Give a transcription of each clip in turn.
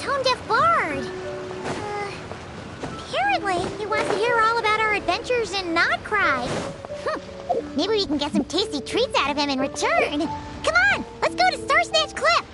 tone-deaf bard. Apparently, he wants to hear all about our adventures in Not Cry. Maybe we can get some tasty treats out of him in return. Come on, let's go to Star Snatch Cliff.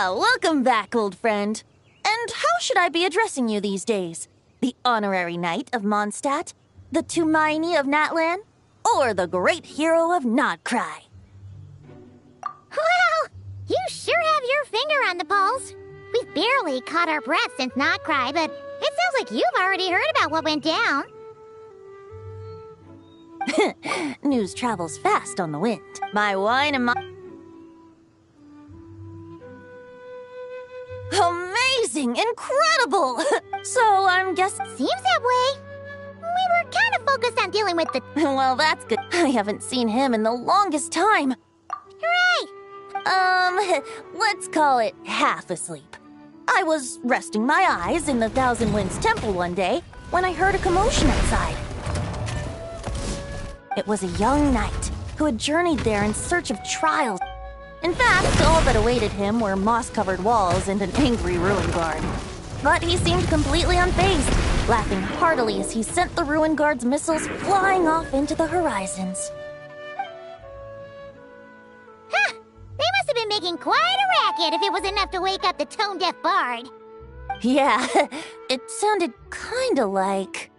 Welcome back, old friend. And how should I be addressing you these days? The honorary knight of Mondstadt? The Tumaini of Natlan? Or the great hero of Nodcry? Well, you sure have your finger on the pulse. We've barely caught our breath since Nodcry, but it sounds like you've already heard about what went down. News travels fast on the wind. My wine and my... Amazing! Incredible! So, I'm guessing... Seems that way. We were kind of focused on dealing with the... Well, that's good. I haven't seen him in the longest time. Hooray! Let's call it half asleep. I was resting my eyes in the Thousand Winds Temple one day when I heard a commotion outside. It was a young knight who had journeyed there in search of trials. In fact, all that awaited him were moss-covered walls and an angry ruin guard. But he seemed completely unfazed, laughing heartily as he sent the ruin guard's missiles flying off into the horizons. Huh! They must have been making quite a racket if it was enough to wake up the tone-deaf bard. Yeah, it sounded kinda like...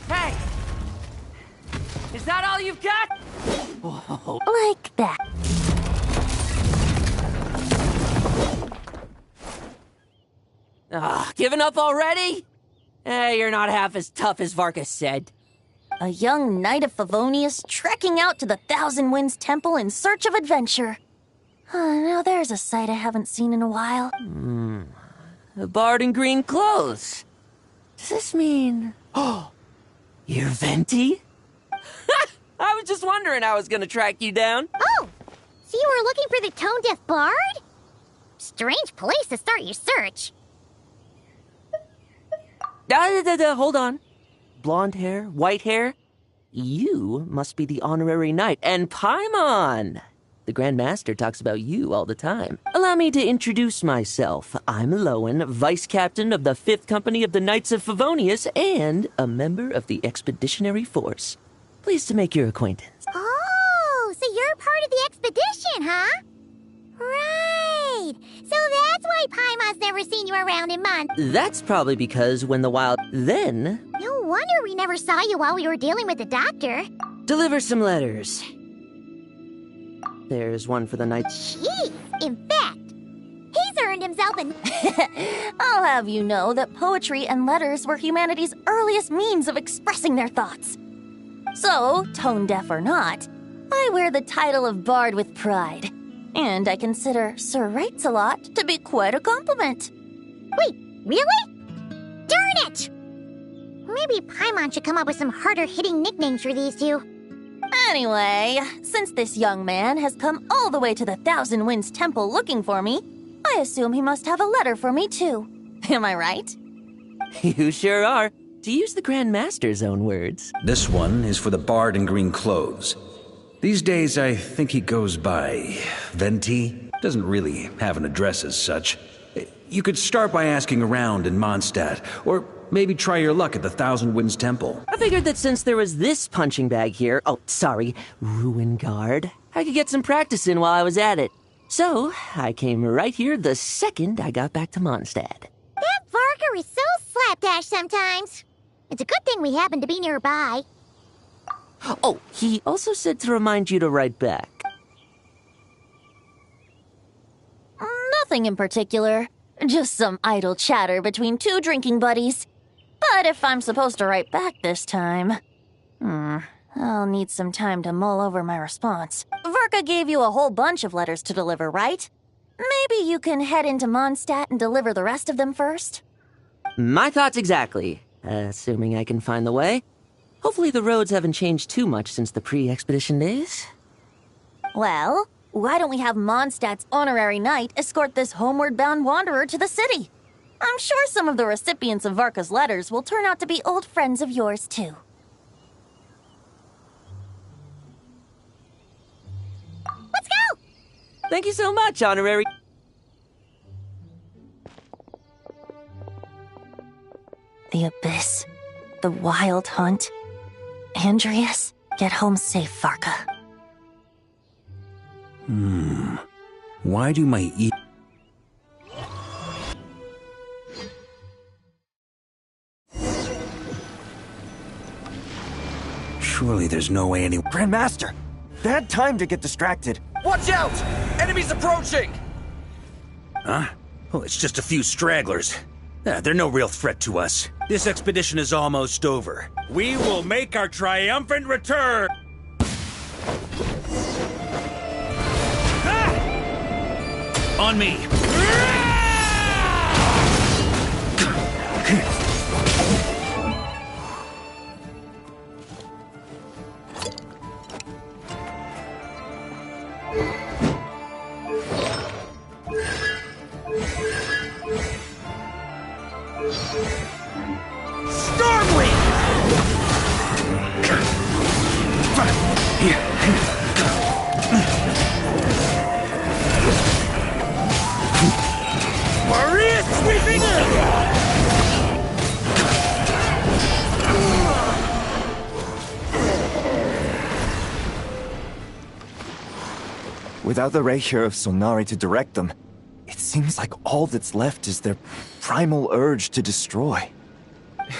Hey! Is that all you've got? Whoa. like that. Giving up already? You're not half as tough as Varka said. A young knight of Favonius trekking out to the Thousand Winds Temple in search of adventure. Now there's a sight I haven't seen in a while. A bard in green clothes. Does this mean... Oh, you're Venti? I was just wondering how I was gonna track you down. Oh, so you were looking for the tone-deaf bard? Strange place to start your search. Hold on. Blonde hair, white hair. You must be the honorary knight. And Paimon! The Grand Master talks about you all the time. Allow me to introduce myself. I'm Lowen, Vice Captain of the 5th Company of the Knights of Favonius and a member of the Expeditionary Force. Pleased to make your acquaintance. Oh, so you're part of the expedition, huh? Right. So that's why Paimon's never seen you around in months. That's probably because when the wild... Then... No wonder we never saw you while we were dealing with the doctor. Deliver some letters. There's one for the night. Jeez, in fact, he's earned himself an... I'll have you know that poetry and letters were humanity's earliest means of expressing their thoughts. So, tone deaf or not, I wear the title of Bard with pride. And I consider Sir Writes-a-Lot to be quite a compliment. Wait, really? Darn it! Maybe Paimon should come up with some harder-hitting nicknames for these two. Anyway, since this young man has come all the way to the Thousand Winds Temple looking for me, I assume he must have a letter for me too. Am I right? You sure are. To use the Grand Master's own words. This one is for the Bard in green clothes. These days, I think he goes by Venti. Doesn't really have an address as such. You could start by asking around in Mondstadt, or maybe try your luck at the Thousand Winds Temple. I figured that since there was this punching bag here, Ruin Guard, I could get some practice in while I was at it. So, I came right here the second I got back to Mondstadt. That Varka is so slapdash sometimes. It's a good thing we happen to be nearby. Oh, he also said to remind you to write back. Nothing in particular. Just some idle chatter between two drinking buddies. But if I'm supposed to write back this time... I'll need some time to mull over my response. Varka gave you a whole bunch of letters to deliver, right? Maybe you can head into Mondstadt and deliver the rest of them first? My thoughts exactly. Assuming I can find the way. Hopefully the roads haven't changed too much since the pre-expedition days. Well, why don't we have Mondstadt's honorary knight escort this homeward-bound wanderer to the city? I'm sure some of the recipients of Varka's letters will turn out to be old friends of yours, too. Let's go! Thank you so much, honorary... The Abyss. The Wild Hunt. Andreas, get home safe, Varka. Why do my Surely there's no way any... Grandmaster! Bad time to get distracted. Watch out! Enemies approaching! Huh? Oh, it's just a few stragglers. They're no real threat to us. This expedition is almost over. We will make our triumphant return! Ah! On me! Maria sweeping in! Without the Reikir of Sonari to direct them, it seems like all that's left is their primal urge to destroy.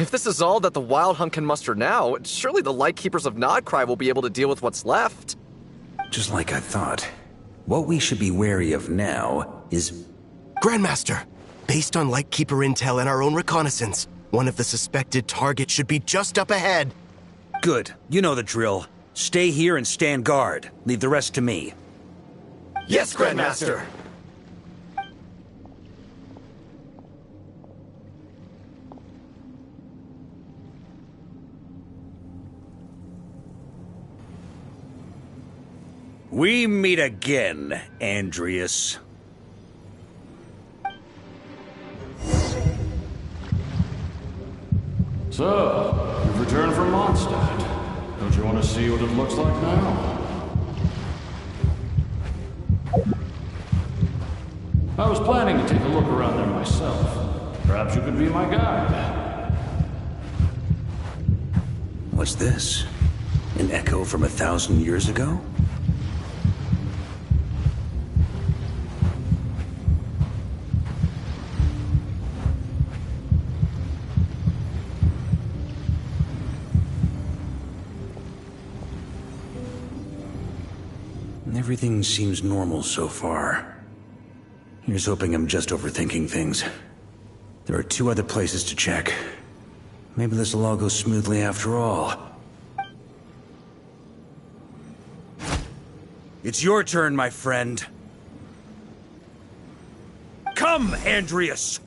If this is all that the Wild Hunt can muster now, surely the Lightkeepers of Nodcry will be able to deal with what's left. Just like I thought. What we should be wary of now is... Grandmaster, based on Lightkeeper intel and our own reconnaissance, one of the suspected targets should be just up ahead. Good. You know the drill. Stay here and stand guard. Leave the rest to me. Yes, Grandmaster! We meet again, Andreas. So, you've returned from Mondstadt. Don't you want to see what it looks like now? I was planning to take a look around there myself. Perhaps you could be my guide. What's this? An echo from 1,000 years ago? Everything seems normal so far. Here's hoping I'm just overthinking things. There are 2 other places to check. Maybe this'll all go smoothly after all. It's your turn, my friend. Come, Andreas!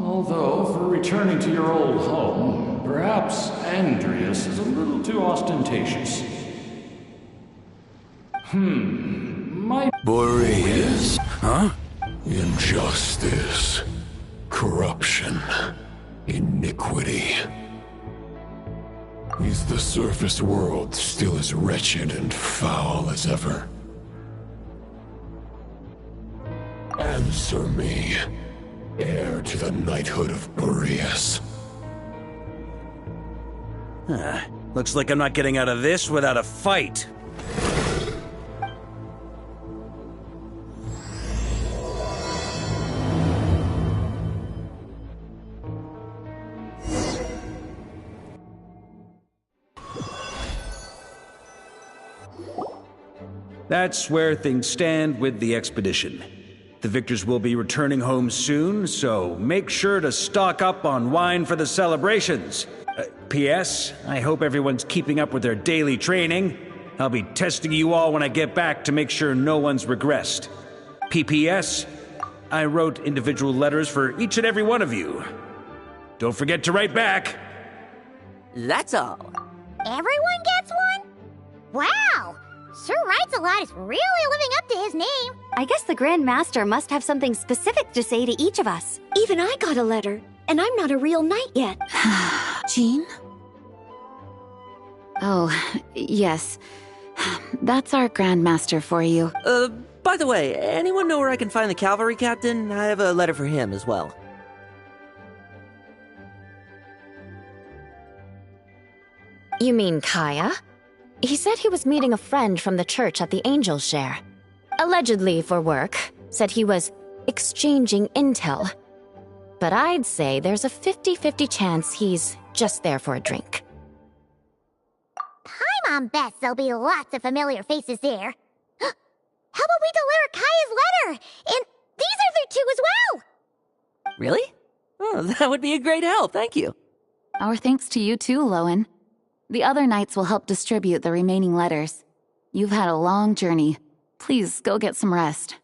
Although, for returning to your old home, perhaps Andreas is a little too ostentatious. Boreas. Huh? Injustice. Corruption. Iniquity. Is the surface world still as wretched and foul as ever? Answer me, heir to the knighthood of Boreas. Looks like I'm not getting out of this without a fight. That's where things stand with the expedition. The victors will be returning home soon, so make sure to stock up on wine for the celebrations. P.S. I hope everyone's keeping up with their daily training. I'll be testing you all when I get back to make sure no one's regressed. P.P.S. I wrote individual letters for each and every one of you. Don't forget to write back. That's all. Everyone gets one? Wow! Sir Writes a Lot is really living up to his name. I guess the Grand Master must have something specific to say to each of us. Even I got a letter, and I'm not a real knight yet. Jean? Oh, yes. That's our Grand Master for you. By the way, anyone know where I can find the cavalry captain? I have a letter for him as well. You mean Kaya? He said he was meeting a friend from the church at the Angel Share. Allegedly for work. Said he was exchanging intel. But I'd say there's a 50-50 chance he's just there for a drink. Paimon bets there'll be lots of familiar faces there. How about we deliver Kaya's letter? And these other 2 as well! Really? Oh, that would be a great help, thank you. Our thanks to you too, Lowen. The other knights will help distribute the remaining letters. You've had a long journey. Please go get some rest.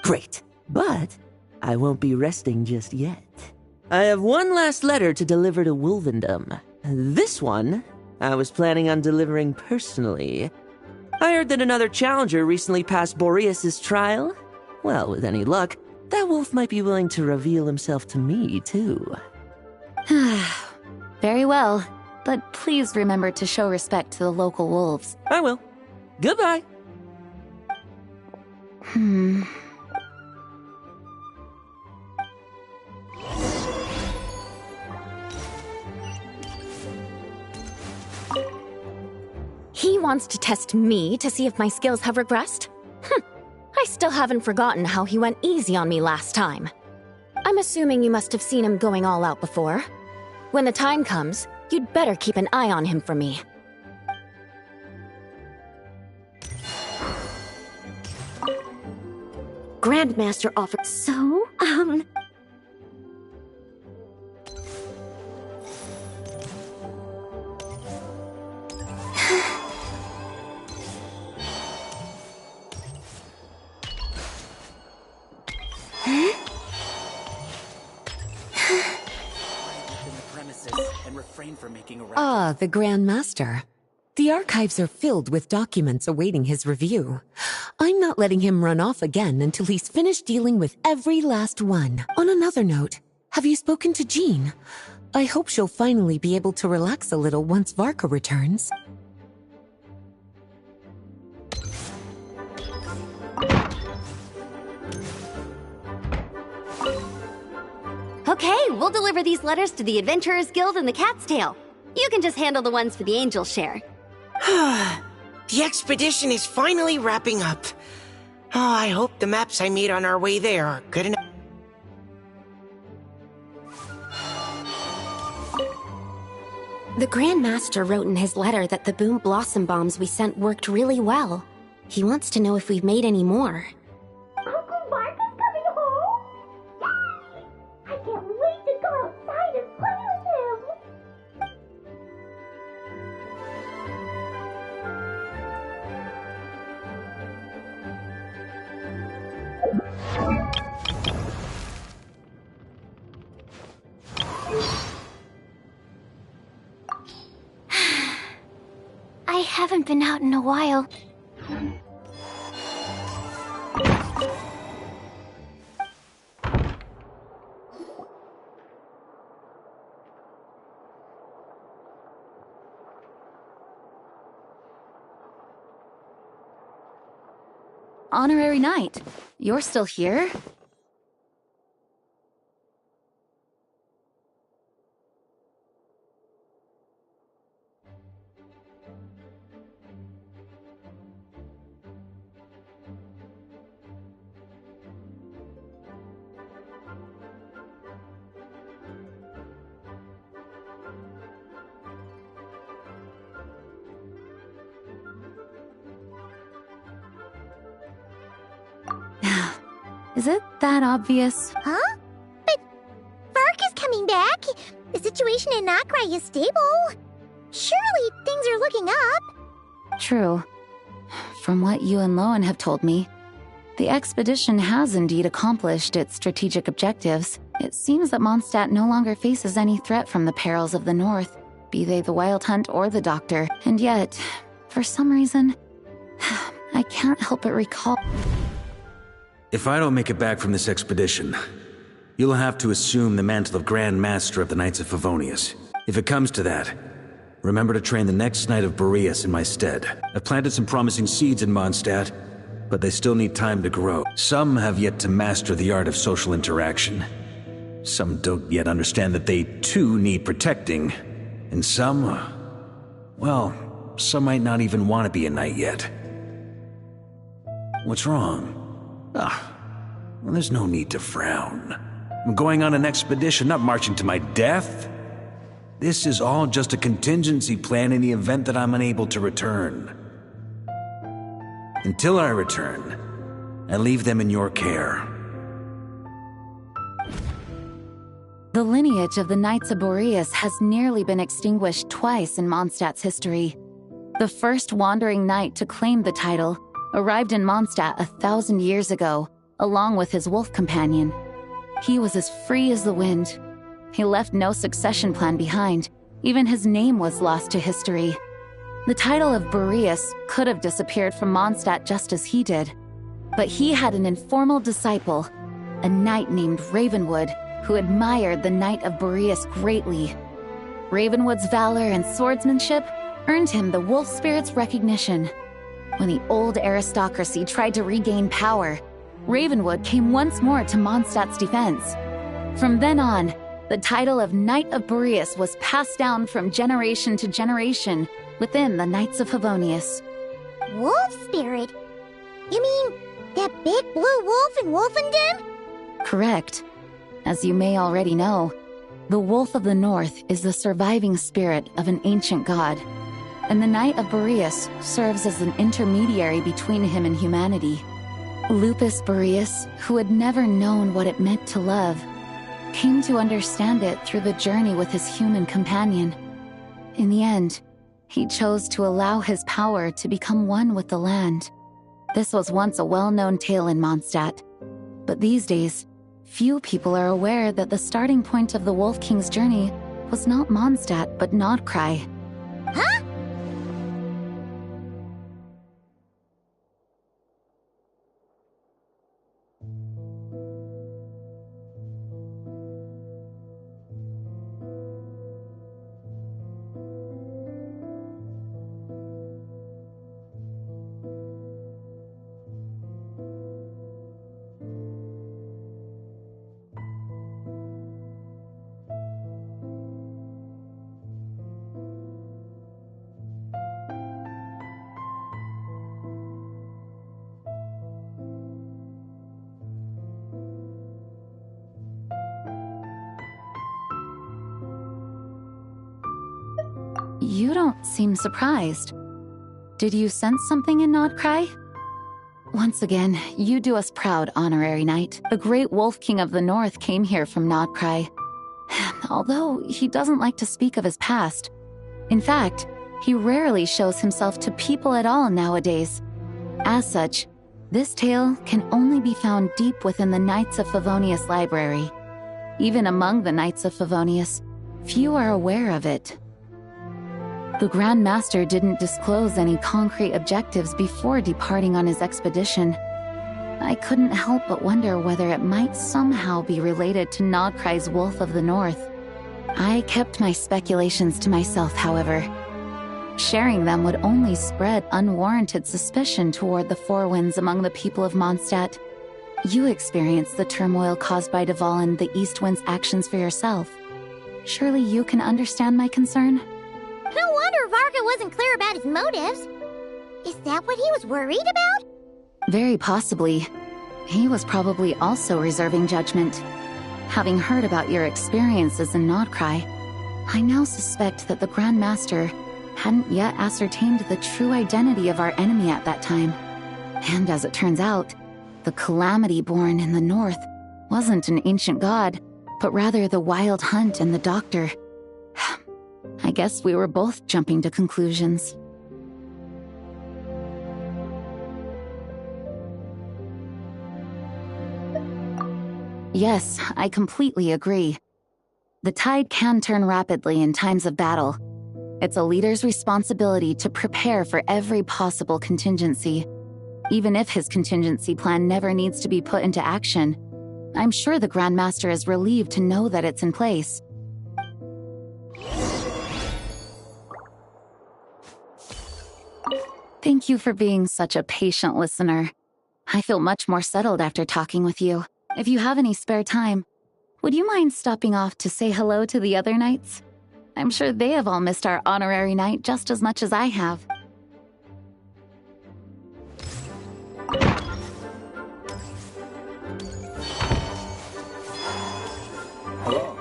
Great, but I won't be resting just yet. I have one last letter to deliver to Wolvendom. This one, I was planning on delivering personally. I heard that another challenger recently passed Boreas' trial. Well, with any luck, that wolf might be willing to reveal himself to me, too. Very well. But please remember to show respect to the local wolves. I will. Goodbye. He wants to test me to see if my skills have regressed? I still haven't forgotten how he went easy on me last time. I'm assuming you must have seen him going all out before. When the time comes, you'd better keep an eye on him for me. Grandmaster offered. So, Ah, the Grand Master. The archives are filled with documents awaiting his review. I'm not letting him run off again until he's finished dealing with every last one. On another note, have you spoken to Jean? I hope she'll finally be able to relax a little once Varka returns. okay, we'll deliver these letters to the Adventurers Guild and the Cat's Tail. You can just handle the ones for the Angel Share. The expedition is finally wrapping up. Oh, I hope the maps I made on our way there are good enough. The Grand Master wrote in his letter that the boom blossom bombs we sent worked really well. He wants to know if we've made any more. Uncle Varka's coming home? Yay! I can't wait to go outside and play with him! I haven't been out in a while. Honorary Knight, you're still here? Is it that obvious? Huh? But Varka's coming back. The situation in Nakrai is stable. Surely things are looking up. True. From what you and Lowen have told me, the expedition has indeed accomplished its strategic objectives. It seems that Mondstadt no longer faces any threat from the perils of the North, be they the Wild Hunt or the Doctor. And yet, for some reason, I can't help but recall... If I don't make it back from this expedition, you'll have to assume the mantle of Grand Master of the Knights of Favonius. If it comes to that, remember to train the next Knight of Boreas in my stead. I've planted some promising seeds in Mondstadt, but they still need time to grow. Some have yet to master the art of social interaction. Some don't yet understand that they too need protecting. And some, well, some might not even want to be a knight yet. What's wrong? Well, there's no need to frown. I'm going on an expedition, not marching to my death. This is all just a contingency plan in the event that I'm unable to return. Until I return, I leave them in your care. The lineage of the Knights of Boreas has nearly been extinguished twice in Mondstadt's history. The first wandering knight to claim the title arrived in Mondstadt 1,000 years ago, along with his wolf companion. He was as free as the wind. He left no succession plan behind. Even his name was lost to history. The title of Boreas could have disappeared from Mondstadt just as he did. But he had an informal disciple, a knight named Ravenwood, who admired the Knight of Boreas greatly. Ravenwood's valor and swordsmanship earned him the wolf spirit's recognition. When the old aristocracy tried to regain power, Ravenwood came once more to Mondstadt's defense. From then on, the title of Knight of Boreas was passed down from generation to generation within the Knights of Favonius. Wolf spirit? You mean that big blue wolf in Wolfenden? Correct. As you may already know, the Wolf of the North is the surviving spirit of an ancient god, and the Knight of Boreas serves as an intermediary between him and humanity. Lupus Boreas, who had never known what it meant to love, came to understand it through the journey with his human companion. In the end, he chose to allow his power to become one with the land. This was once a well-known tale in Mondstadt, but these days, few people are aware that the starting point of the Wolf King's journey was not Mondstadt, but Nodkrai. Huh? You don't seem surprised. Did you sense something in Nodcry? Once again, you do us proud, Honorary Knight. The great Wolf King of the North came here from Nodcry. Although he doesn't like to speak of his past. In fact, he rarely shows himself to people at all nowadays. As such, this tale can only be found deep within the Knights of Favonius library. Even among the Knights of Favonius, few are aware of it. The Grand Master didn't disclose any concrete objectives before departing on his expedition. I couldn't help but wonder whether it might somehow be related to Nodcry's Wolf of the North. I kept my speculations to myself, however. Sharing them would only spread unwarranted suspicion toward the Four Winds among the people of Mondstadt. You experienced the turmoil caused by Duval and the East Wind's actions for yourself. Surely you can understand my concern? No wonder Varka wasn't clear about his motives. Is that what he was worried about? Very possibly. He was probably also reserving judgment. Having heard about your experiences in Nodcry, I now suspect that the Grand Master hadn't yet ascertained the true identity of our enemy at that time. And as it turns out, the Calamity born in the north wasn't an ancient god, but rather the Wild Hunt and the Doctor. I guess we were both jumping to conclusions. Yes, I completely agree. The tide can turn rapidly in times of battle. It's a leader's responsibility to prepare for every possible contingency. Even if his contingency plan never needs to be put into action, I'm sure the Grand Master is relieved to know that it's in place. Thank you for being such a patient listener. I feel much more settled after talking with you. If you have any spare time, would you mind stopping off to say hello to the other knights? I'm sure they have all missed our honorary knight just as much as I have. Hello.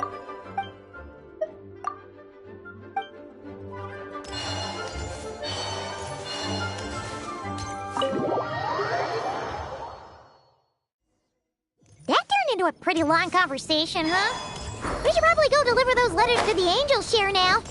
That turned into a pretty long conversation, huh? We should probably go deliver those letters to the Angel Share now.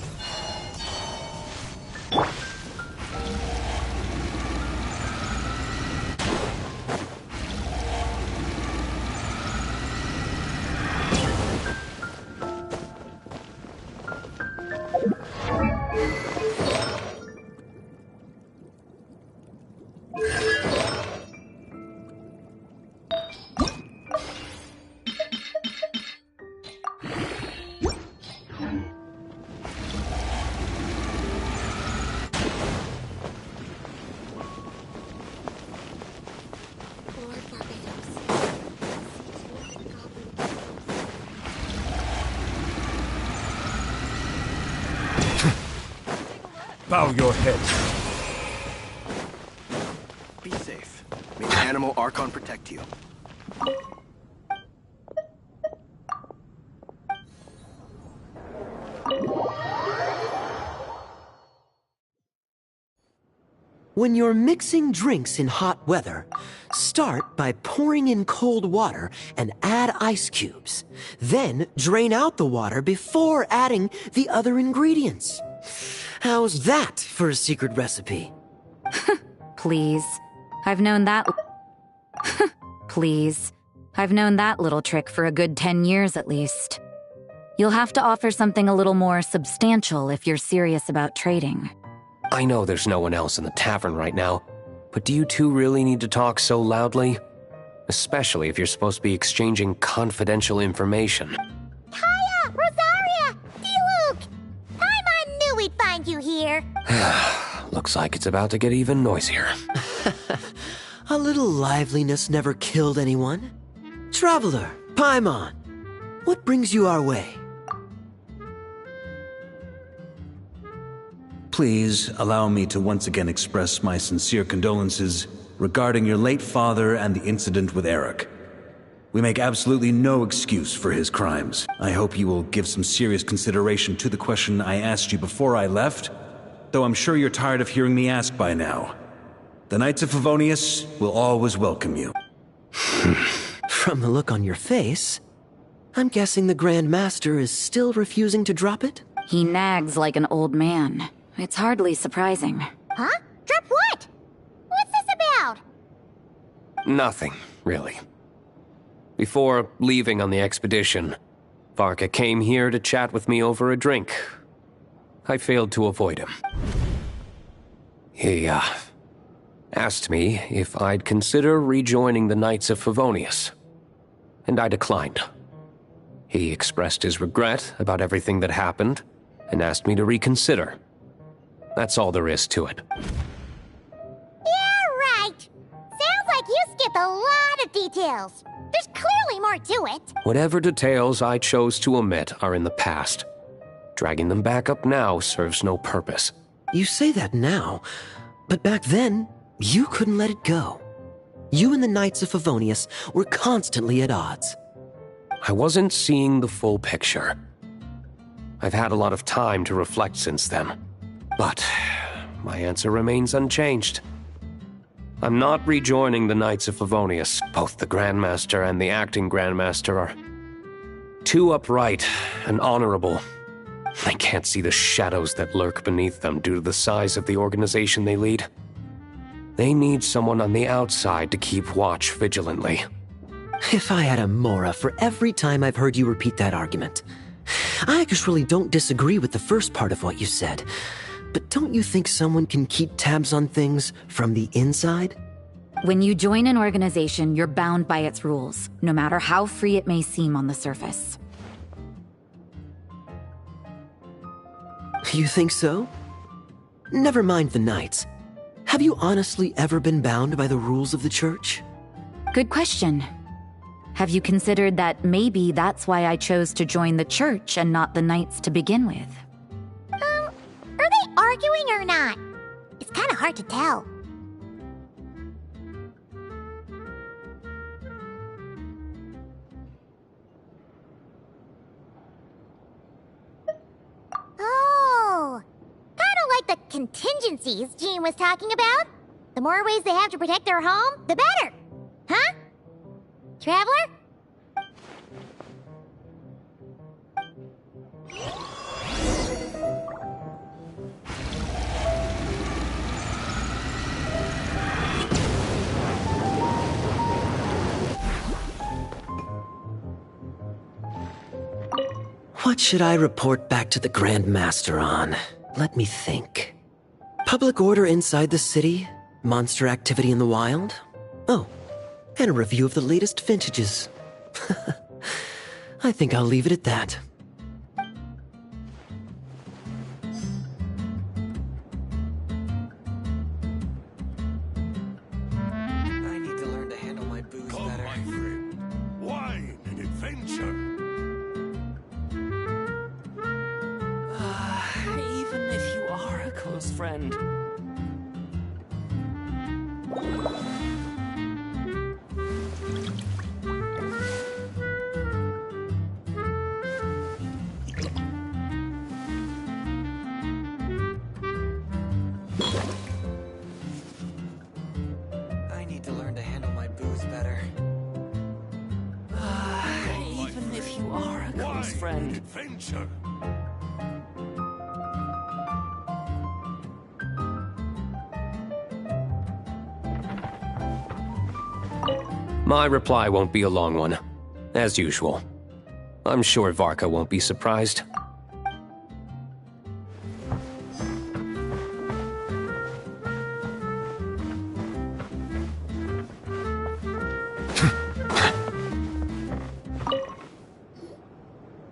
Bow your head. Be safe. May the animal Archon protect you. When you're mixing drinks in hot weather, start by pouring in cold water and add ice cubes. Then drain out the water before adding the other ingredients. How's that for a secret recipe? Please. I've known that... Please. I've known that little trick for a good 10 years at least. You'll have to offer something a little more substantial if you're serious about trading. I know there's no one else in the tavern right now, but do you two really need to talk so loudly? Especially if you're supposed to be exchanging confidential information. Kaya! Rosaria! D-Luke! Paimon knew we'd find you here! Looks like it's about to get even noisier. A little liveliness never killed anyone. Traveler, Paimon, what brings you our way? Please allow me to once again express my sincere condolences regarding your late father and the incident with Eric. We make absolutely no excuse for his crimes. I hope you will give some serious consideration to the question I asked you before I left, though I'm sure you're tired of hearing me ask by now. The Knights of Favonius will always welcome you. From the look on your face, I'm guessing the Grand Master is still refusing to drop it? He nags like an old man. It's hardly surprising. Huh? Drop what? What's this about? Nothing, really. Before leaving on the expedition, Varka came here to chat with me over a drink. I failed to avoid him. He, asked me if I'd consider rejoining the Knights of Favonius, and I declined. He expressed his regret about everything that happened, and asked me to reconsider. That's all there is to it. Yeah, right. Sounds like you skipped a lot of details. There's clearly more to it. Whatever details I chose to omit are in the past. Dragging them back up now serves no purpose. You say that now, but back then, you couldn't let it go. You and the Knights of Favonius were constantly at odds. I wasn't seeing the full picture. I've had a lot of time to reflect since then, but my answer remains unchanged. I'm not rejoining the Knights of Favonius. Both the Grandmaster and the acting Grandmaster are too upright and honorable. I can't see the shadows that lurk beneath them due to the size of the organization they lead. They need someone on the outside to keep watch vigilantly. If I had a Mora for every time I've heard you repeat that argument. I actually don't disagree with the first part of what you said, but don't you think someone can keep tabs on things from the inside? When you join an organization, you're bound by its rules, no matter how free it may seem on the surface. You think so? Never mind the Knights. Have you honestly ever been bound by the rules of the Church? Good question. Have you considered that maybe that's why I chose to join the Church and not the Knights to begin with? Are they arguing or not? It's kind of hard to tell. Oh, kind of like the contingencies Jean was talking about. The more ways they have to protect their home, the better. Huh? Traveler? What should I report back to the Grand Master on? Let me think. Public order inside the city? Monster activity in the wild? Oh, and a review of the latest vintages. I think I'll leave it at that. I need to learn to handle my booze better. My friend, wine and adventure. Even if you are a close friend. I need to learn to handle my booze better. Even if you are a close friend. Adventure. My reply won't be a long one, as usual. I'm sure Varka won't be surprised.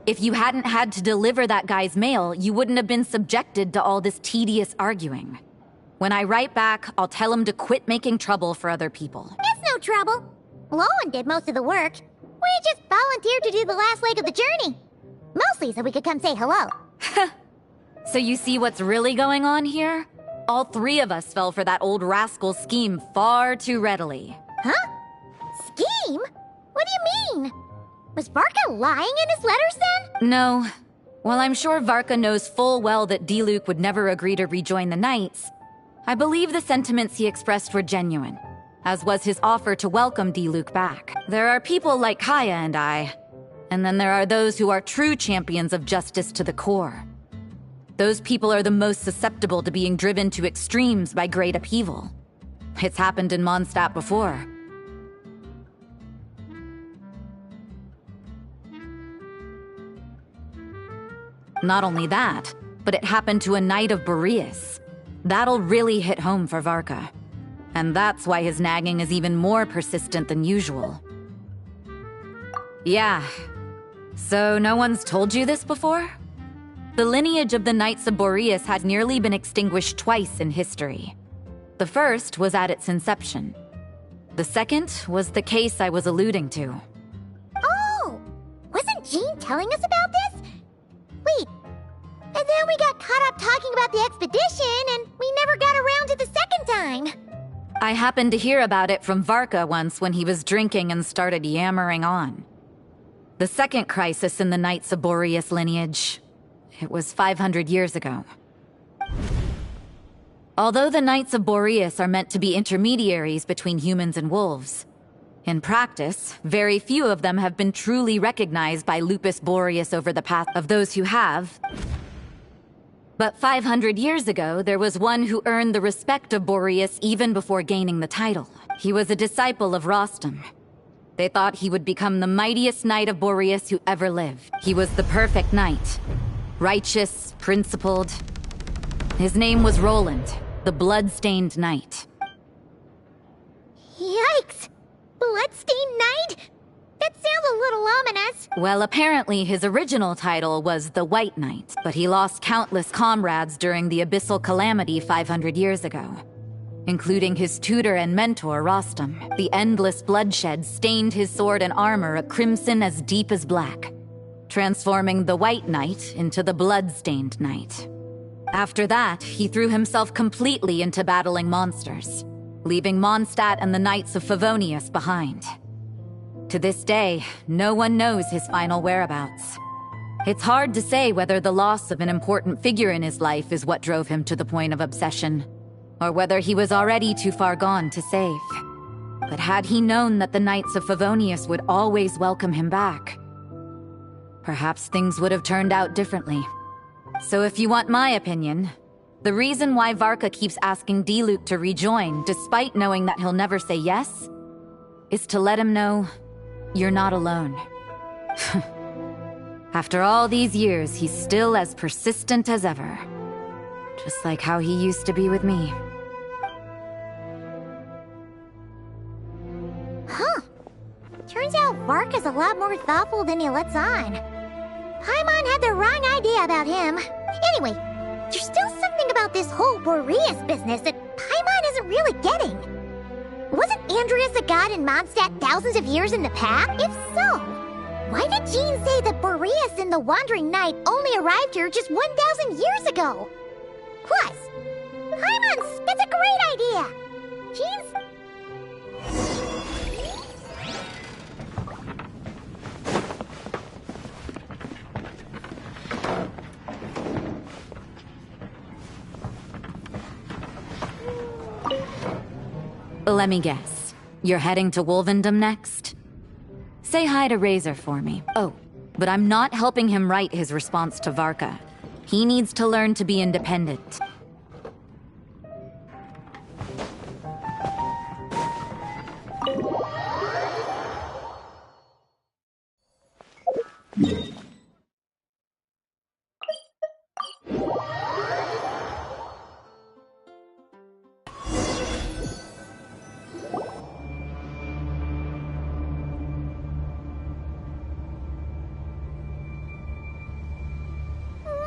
If you hadn't had to deliver that guy's mail, you wouldn't have been subjected to all this tedious arguing. When I write back, I'll tell him to quit making trouble for other people. It's no trouble. Lowen did most of the work. We just volunteered to do the last leg of the journey. Mostly so we could come say hello. So you see what's really going on here? All three of us fell for that old rascal's scheme far too readily. Huh? Scheme? What do you mean? Was Varka lying in his letters then? No. While I'm sure Varka knows full well that Diluc would never agree to rejoin the Knights, I believe the sentiments he expressed were genuine, as was his offer to welcome Diluc back. There are people like Kaya and I, and then there are those who are true champions of justice to the core. Those people are the most susceptible to being driven to extremes by great upheaval. It's happened in Mondstadt before. Not only that, but it happened to a Knight of Boreas. That'll really hit home for Varka. And that's why his nagging is even more persistent than usual. Yeah. So no one's told you this before? The lineage of the Knights of Boreas had nearly been extinguished twice in history. The first was at its inception. The second was the case I was alluding to. Oh! Wasn't Jean telling us about this? Wait, and then we got caught up talking about the expedition, and we never got around to the second time. I happened to hear about it from Varka once when he was drinking and started yammering on. The second crisis in the Knights of Boreas lineage. It was 500 years ago. Although the Knights of Boreas are meant to be intermediaries between humans and wolves, in practice, very few of them have been truly recognized by Lupus Boreas over the path of those who have. But 500 years ago, there was one who earned the respect of Boreas even before gaining the title. He was a disciple of Rostam. They thought he would become the mightiest knight of Boreas who ever lived. He was the perfect knight. Righteous, principled. His name was Roland, the blood-stained knight. Yikes! Bloodstained Knight? That sounds a little ominous. Well, apparently his original title was the White Knight, but he lost countless comrades during the Abyssal Calamity 500 years ago, including his tutor and mentor, Rostam. The endless bloodshed stained his sword and armor a crimson as deep as black, transforming the White Knight into the Blood-Stained Knight. After that, he threw himself completely into battling monsters, leaving Mondstadt and the Knights of Favonius behind. To this day, no one knows his final whereabouts. It's hard to say whether the loss of an important figure in his life is what drove him to the point of obsession, or whether he was already too far gone to save. But had he known that the Knights of Favonius would always welcome him back, perhaps things would have turned out differently. So if you want my opinion, the reason why Varka keeps asking Diluc to rejoin, despite knowing that he'll never say yes, is to let him know you're not alone. After all these years, he's still as persistent as ever. Just like how he used to be with me. Huh. Turns out Varka's a lot more thoughtful than he lets on. Paimon had the wrong idea about him. Anyway, there's still something about this whole Boreas business that Paimon isn't really getting. Wasn't Andreas a god in Mondstadt thousands of years in the past? If so, why did Jean say that Boreas and the Wandering Knight only arrived here just 1,000 years ago? Plus, Paimon spits a great idea! Jean's... Let me guess. You're heading to Wolvendom next? Say hi to Razor for me. Oh, but I'm not helping him write his response to Varka. He needs to learn to be independent.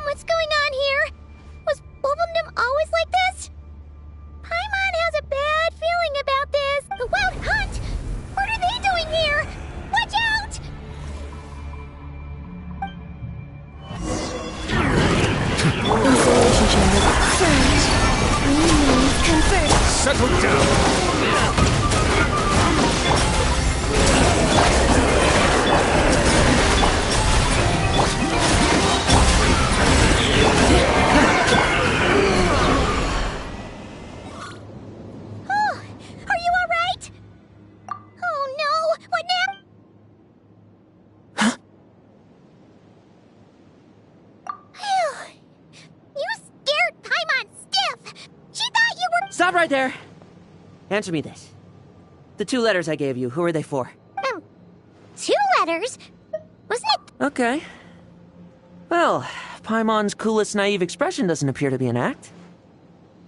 What's going on here? Was Wolvendom always like this? Paimon has a bad feeling about this. The Wild Hunt? What are they doing here? Watch out! Installation chamber confirmed. Confirmed. Settle down. Stop right there! Answer me this. The 2 letters I gave you, who are they for? 2 letters? Wasn't it? Okay. Well, Paimon's coolest naive expression doesn't appear to be an act.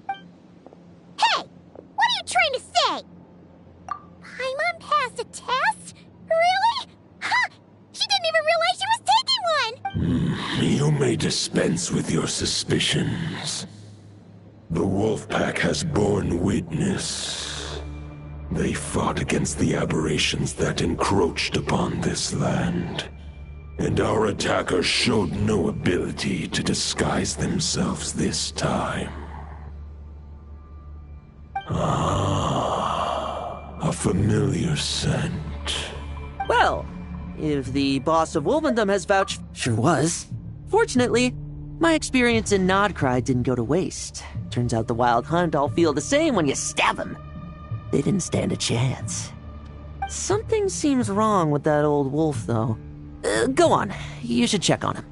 Hey! What are you trying to say? Paimon passed a test? Really? Huh! She didn't even realize she was taking one! You may dispense with your suspicions. The wolf pack has borne witness. They fought against the aberrations that encroached upon this land. And our attackers showed no ability to disguise themselves this time. Ah, a familiar scent. Well, if the boss of Wolvendom has vouched... Sure was. Fortunately, my experience in Nodcry didn't go to waste. Turns out the Wild Hunt all feel the same when you stab them. They didn't stand a chance. Something seems wrong with that old wolf, though. Go on. You should check on him.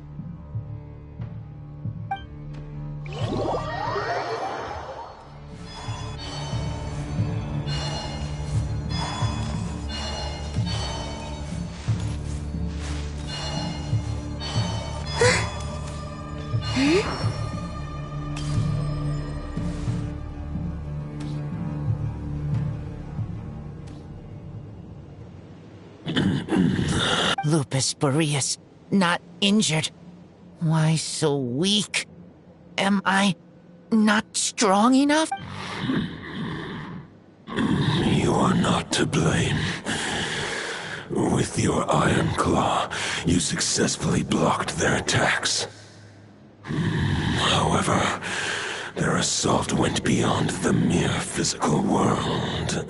Lupus Boreas, not injured. Why so weak? Am I not strong enough? You are not to blame. With your Iron Claw, you successfully blocked their attacks. However, their assault went beyond the mere physical world.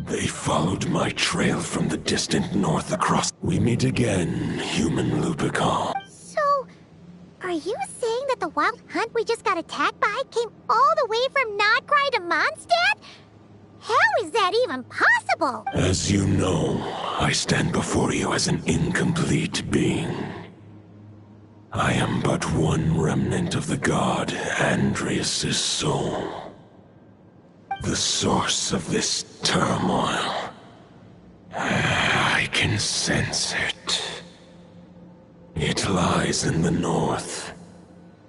They followed my trail from the distant north across. We meet again, human Lupicon. So, are you saying that the Wild Hunt we just got attacked by came all the way from Nodcry to Mondstadt? How is that even possible? As you know, I stand before you as an incomplete being. I am but one remnant of the god Andrias' soul. The source of this turmoil. I can sense it. It lies in the north.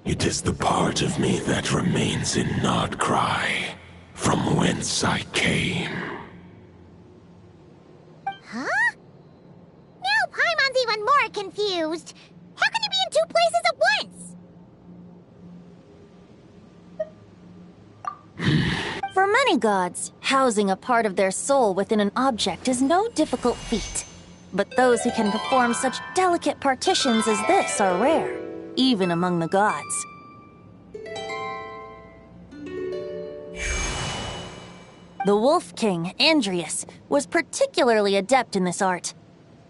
It is the part of me that remains in Nodcry, from whence I came. Huh? Now Paimon's even more confused. How can he be in 2 places at once? For many gods, housing a part of their soul within an object is no difficult feat. But those who can perform such delicate partitions as this are rare, even among the gods. The Wolf King, Andrias, was particularly adept in this art.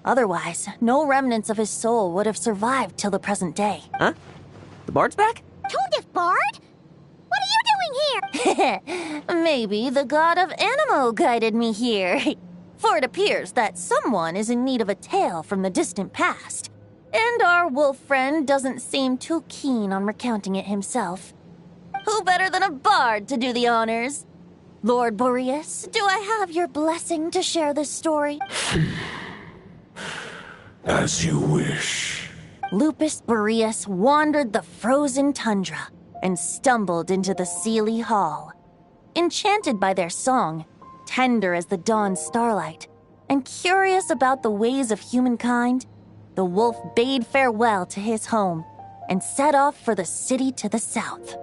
Otherwise, no remnants of his soul would have survived till the present day. Huh? The bard's back? Toad Bard? What are you doing here? Maybe the god of Animo guided me here. For it appears that someone is in need of a tale from the distant past. And our wolf friend doesn't seem too keen on recounting it himself. Who better than a bard to do the honors? Lord Boreas, do I have your blessing to share this story? As you wish. Lupus Boreas wandered the frozen tundra and stumbled into the Seelie Hall. Enchanted by their song, tender as the dawn starlight, and curious about the ways of humankind, the wolf bade farewell to his home and set off for the city to the south.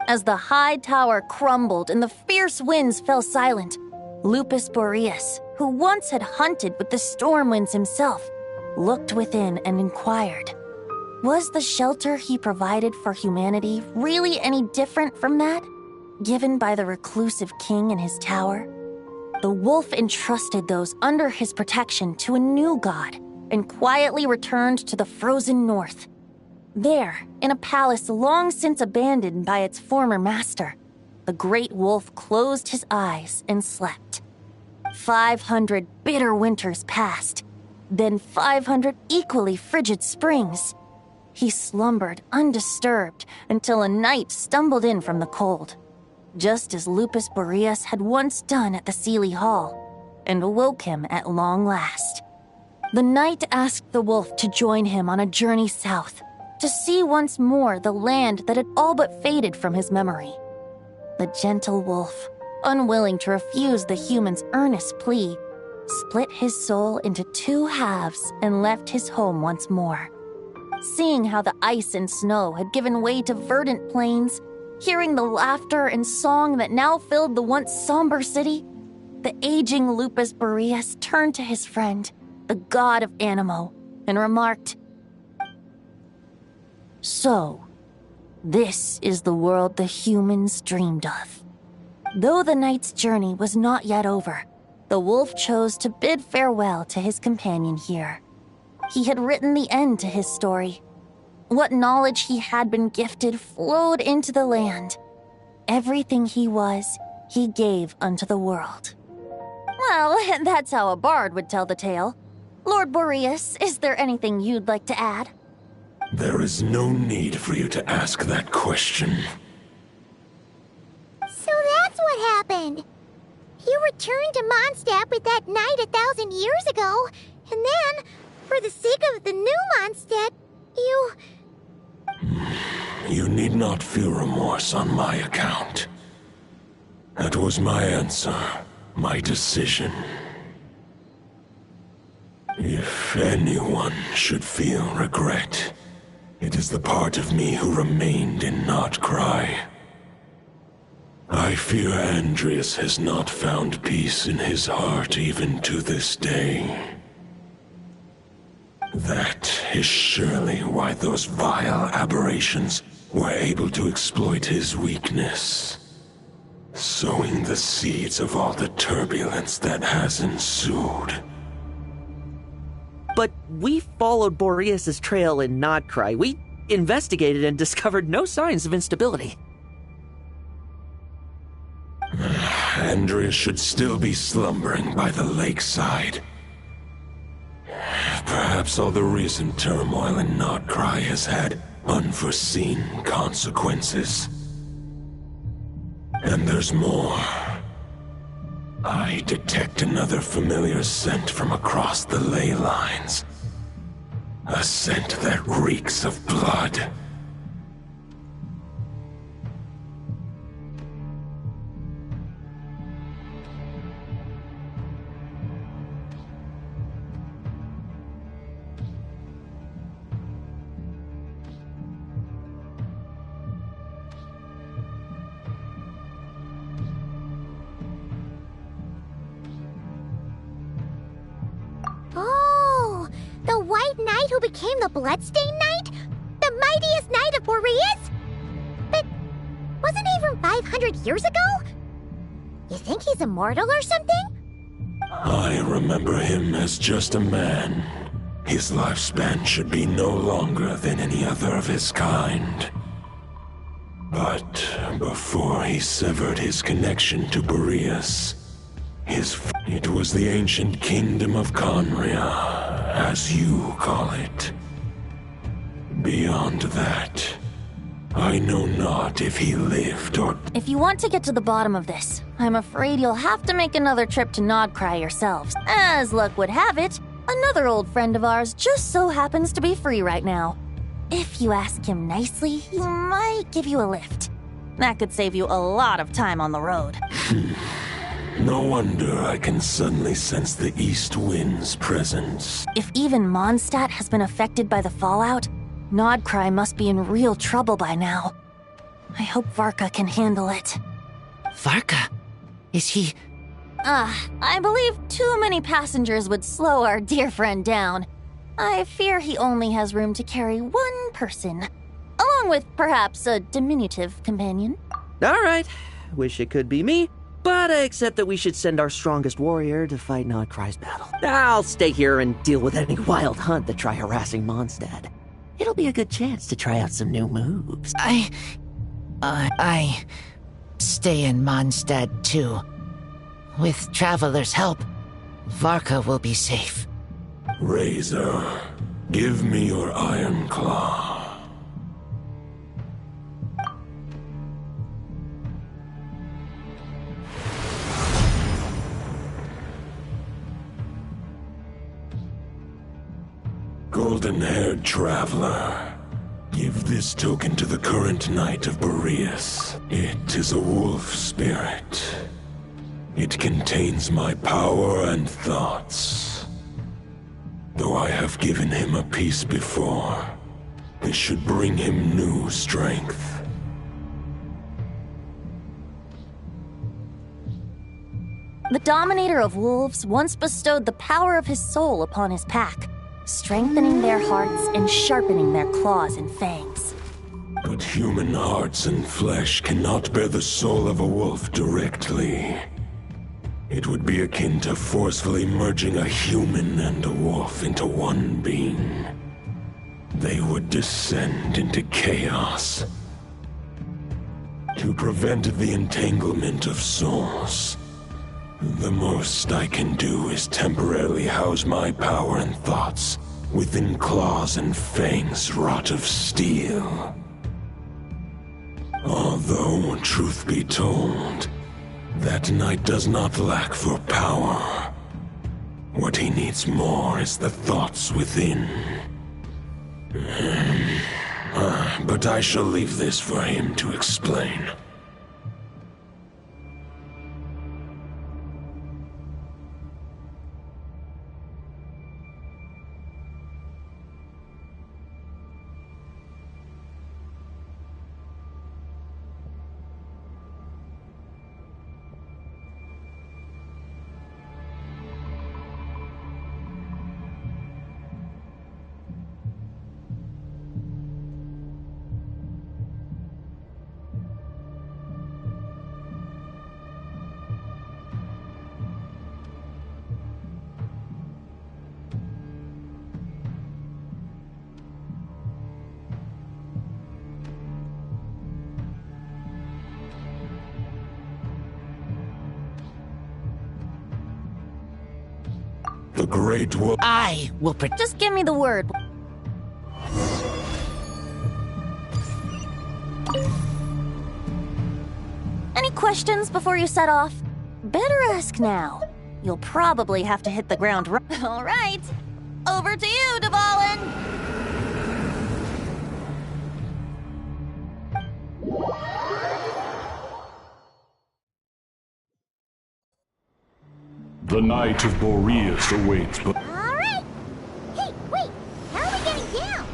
As the high tower crumbled and the fierce winds fell silent, Lupus Boreas, who once had hunted with the storm winds himself, looked within and inquired, was the shelter he provided for humanity really any different from that given by the reclusive king in his tower? The wolf entrusted those under his protection to a new god and quietly returned to the frozen north. There, in a palace long since abandoned by its former master, the great wolf closed his eyes and slept. 500 bitter winters passed, then 500 equally frigid springs. He slumbered undisturbed until a knight stumbled in from the cold, just as Lupus Boreas had once done at the Seelie Hall, and awoke him at long last. The knight asked the wolf to join him on a journey south, to see once more the land that had all but faded from his memory. The gentle wolf, unwilling to refuse the human's earnest plea, split his soul into two halves and left his home once more. Seeing how the ice and snow had given way to verdant plains, hearing the laughter and song that now filled the once somber city, the aging Lupus Boreas turned to his friend, the god of Animo, and remarked, "So, this is the world the humans dreamed of." Though the knight's journey was not yet over, the wolf chose to bid farewell to his companion here. He had written the end to his story. What knowledge he had been gifted flowed into the land. Everything he was, he gave unto the world. Well, that's how a bard would tell the tale. Lord Boreas, is there anything you'd like to add? There is no need for you to ask that question. So that's what happened. You returned to Mondstadt with that knight 1,000 years ago, and then, for the sake of the new Mondstadt, you... You need not feel remorse on my account. That was my answer, my decision. If anyone should feel regret, it is the part of me who remained in Notcry. I fear Andreas has not found peace in his heart even to this day. That is surely why those vile aberrations were able to exploit his weakness, sowing the seeds of all the turbulence that has ensued. But we followed Boreas' trail in Nodcry. We investigated and discovered no signs of instability. Andreas should still be slumbering by the lakeside. Perhaps all the recent turmoil in Notcry has had unforeseen consequences. And there's more. I detect another familiar scent from across the ley lines. A scent that reeks of blood. Oh, the White Knight who became the Bloodstained Knight? The mightiest knight of Boreas? But wasn't he from 500 years ago? You think he's immortal or something? I remember him as just a man. His lifespan should be no longer than any other of his kind. But before he severed his connection to Boreas, it was the ancient kingdom of Conria, as you call it. Beyond that, I know not if he lived or... If you want to get to the bottom of this, I'm afraid you'll have to make another trip to Nodcry yourselves. As luck would have it, another old friend of ours just so happens to be free right now. If you ask him nicely, he might give you a lift. That could save you a lot of time on the road. No wonder I can suddenly sense the east wind's presence. If even Mondstadt has been affected by the fallout, Nodcry must be in real trouble by now. I hope Varka can handle it. Varka? Is he... I believe too many passengers would slow our dear friend down. I fear he only has room to carry one person, along with perhaps a diminutive companion. All right. Wish it could be me, but I accept that we should send our strongest warrior to fight Nodcry's battle. I'll stay here and deal with any wild hunt that try harassing Mondstadt. It'll be a good chance to try out some new moves. I stay in Mondstadt too. With Traveler's help, Varka will be safe. Razor, give me your iron claw. Golden-haired traveler, give this token to the current knight of Boreas. It is a wolf spirit. It contains my power and thoughts. Though I have given him a piece before, this should bring him new strength. The Dominator of Wolves once bestowed the power of his soul upon his pack, strengthening their hearts and sharpening their claws and fangs. But human hearts and flesh cannot bear the soul of a wolf directly. It would be akin to forcefully merging a human and a wolf into one being. They would descend into chaos. To prevent the entanglement of souls, the most I can do is temporarily house my power and thoughts within claws and fangs wrought of steel. Although, truth be told, that knight does not lack for power. What he needs more is the thoughts within. But I shall leave this for him to explain. The Great Wolf. I will Just give me the word. Any questions before you set off? Better ask now. You'll probably have to hit the ground running. All right. Over to you, Dvalin. The Knight of Boreas awaits, but... Alright! Hey, wait! How are we getting down?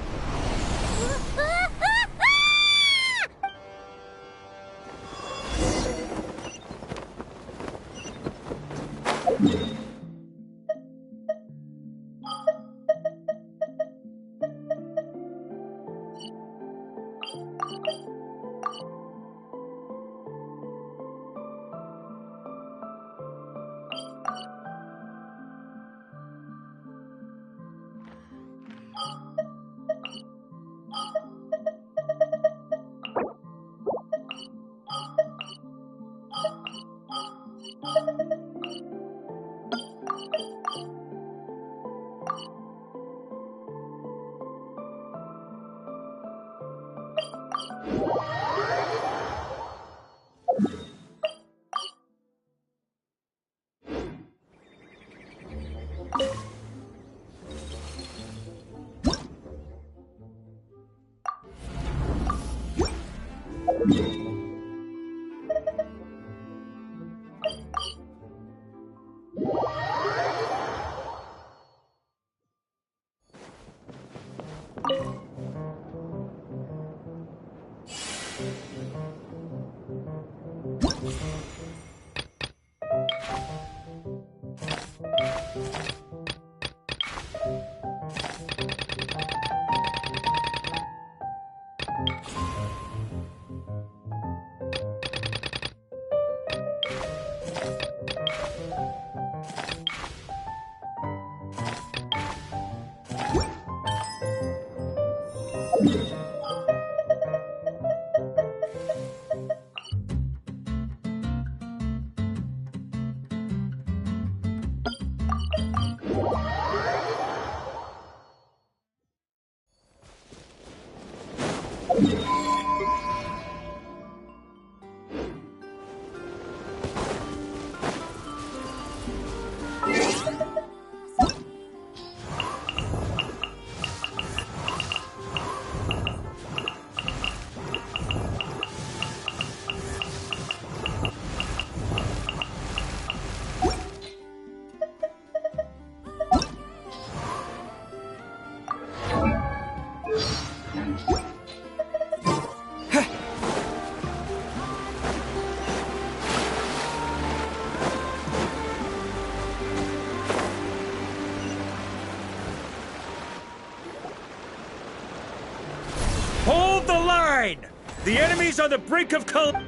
mine! The enemy's on the brink of Grand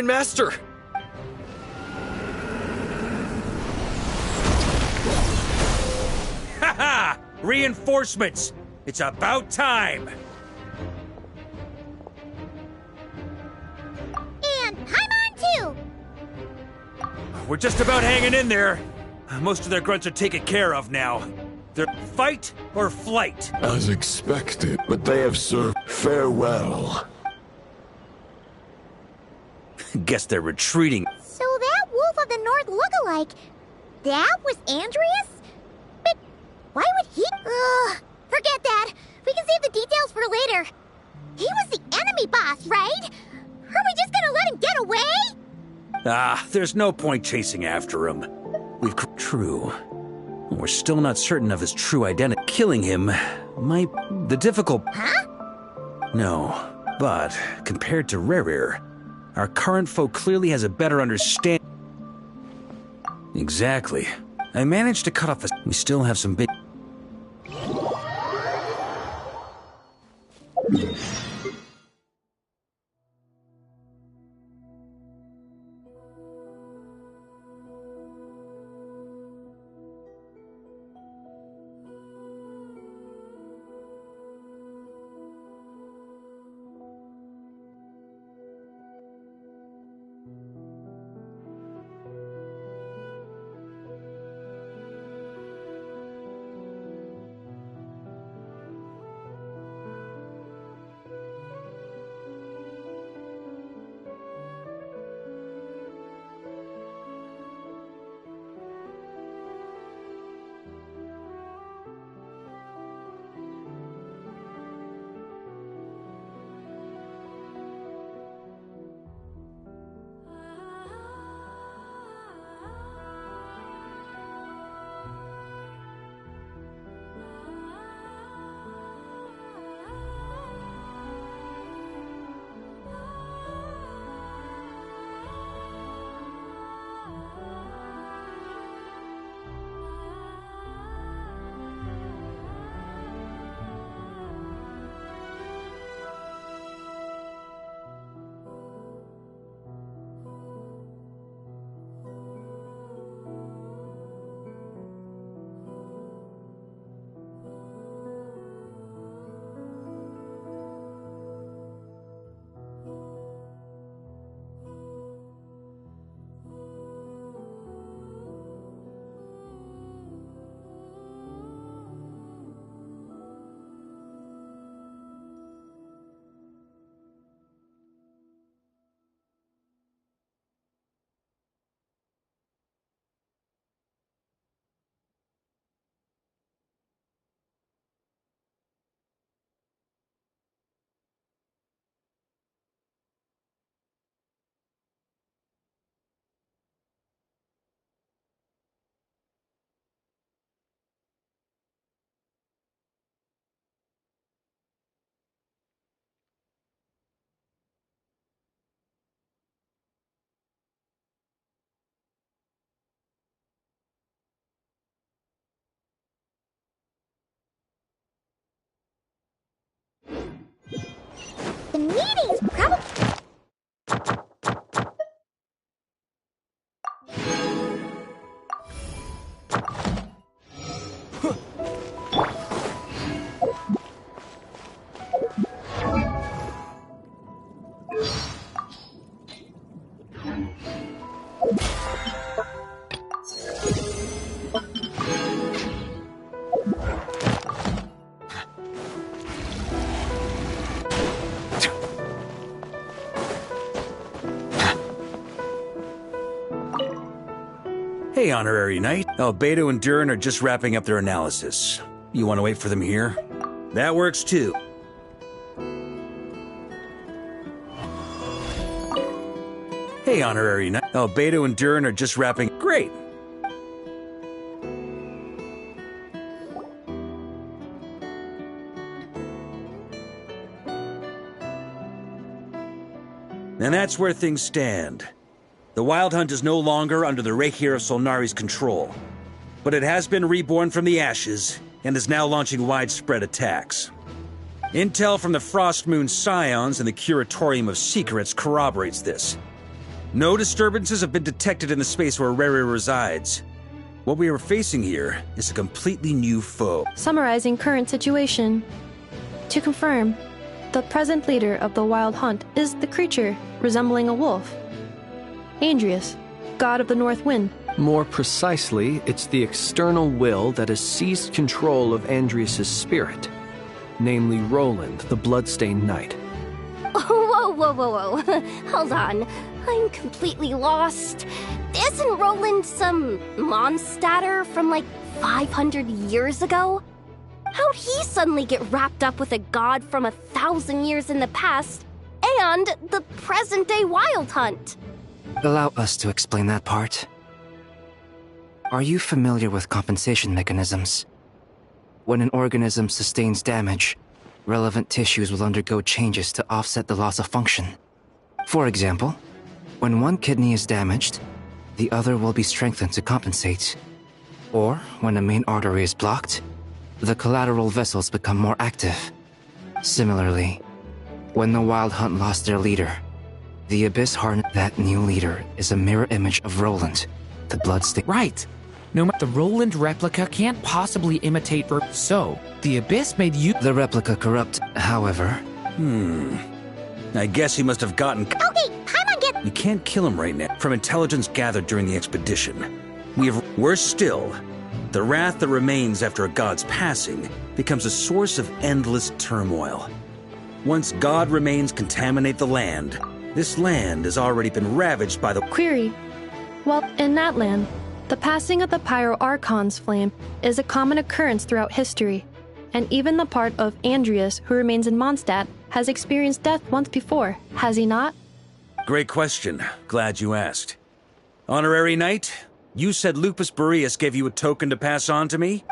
Master! Haha! Reinforcements! It's about time! And Paimon too! We're just about hanging in there. Most of their grunts are taken care of now. They're fight or flight. As expected, but they have served farewell. Guess they're retreating. So that Wolf of the North look-alike, that was Andreas? But why would he? Ugh, forget that. We can save the details for later. He was the enemy boss, right? Are we just gonna let him get away? Ah, there's no point chasing after him. True. We're still not certain of his true identity. Killing him might... the difficult... Huh? No, but compared to Rerir, our current foe clearly has a better understanding. Exactly. I managed to cut off the... We still have some big... The meeting's probably... Hey, Honorary Knight. Albedo and Durin are just wrapping up their analysis. You want to wait for them here? That works too. Hey, Honorary Knight. Albedo and Durin are just wrapping... Great! And that's where things stand. The Wild Hunt is no longer under the Reikir of Solnari's control, but it has been reborn from the ashes and is now launching widespread attacks. Intel from the Frostmoon Scions and the Curatorium of Secrets corroborates this. No disturbances have been detected in the space where Rere resides. What we are facing here is a completely new foe. Summarizing current situation. To confirm, the present leader of the Wild Hunt is the creature resembling a wolf. Andrius, god of the North Wind. More precisely, it's the external will that has seized control of Andrius' spirit, namely Roland, the Bloodstained Knight. Whoa. Hold on. I'm completely lost. Isn't Roland some Mondstadter from like 500 years ago? How'd he suddenly get wrapped up with a god from 1,000 years in the past and the present-day Wild Hunt? Allow us to explain that part. Are you familiar with compensation mechanisms? When an organism sustains damage, relevant tissues will undergo changes to offset the loss of function. For example, when one kidney is damaged, the other will be strengthened to compensate. Or, when a main artery is blocked, the collateral vessels become more active. Similarly, when the Wild Hunt lost their leader, the Abyss harnessed that new leader is a mirror image of Roland, the Bloodstained. Right. No, the Roland replica can't possibly imitate so the Abyss made you. The replica corrupt, however. I guess he must have gotten. Okay, Paimon, get. You can't kill him right now. From intelligence gathered during the expedition, worse still, the wrath that remains after a god's passing becomes a source of endless turmoil. Once god remains contaminate the land, this land has already been ravaged by the. Query. Well, in that land, the passing of the Pyro-Archon's flame is a common occurrence throughout history, and even the part of Andrius who remains in Mondstadt has experienced death once before, has he not? Great question. Glad you asked. Honorary Knight, you said Lupus Boreas gave you a token to pass on to me?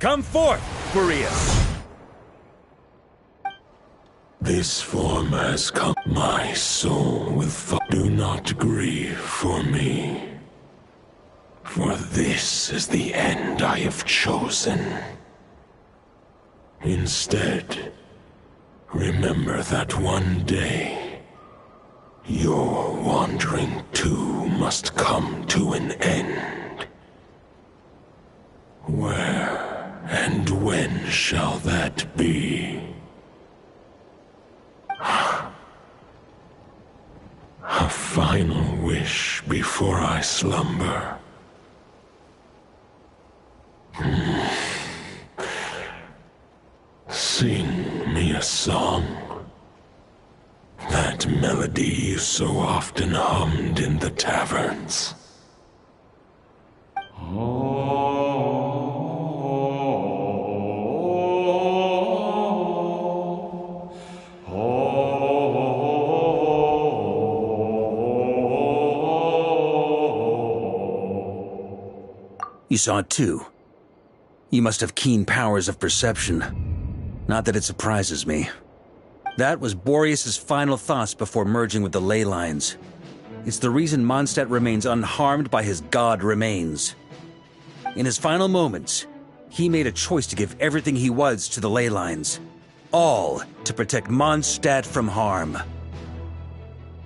Come forth, Boreas! This form has come. My soul with do not grieve for me. For this is the end I have chosen. Instead, remember that one day, your wandering too must come to an end. Where and when shall that be? A final wish before I slumber. Sing me a song. That melody you so often hummed in the taverns. You saw it too. You must have keen powers of perception. Not that it surprises me. That was Boreas' final thoughts before merging with the ley lines. It's the reason Mondstadt remains unharmed by his god remains. In his final moments, he made a choice to give everything he was to the ley lines. All to protect Mondstadt from harm.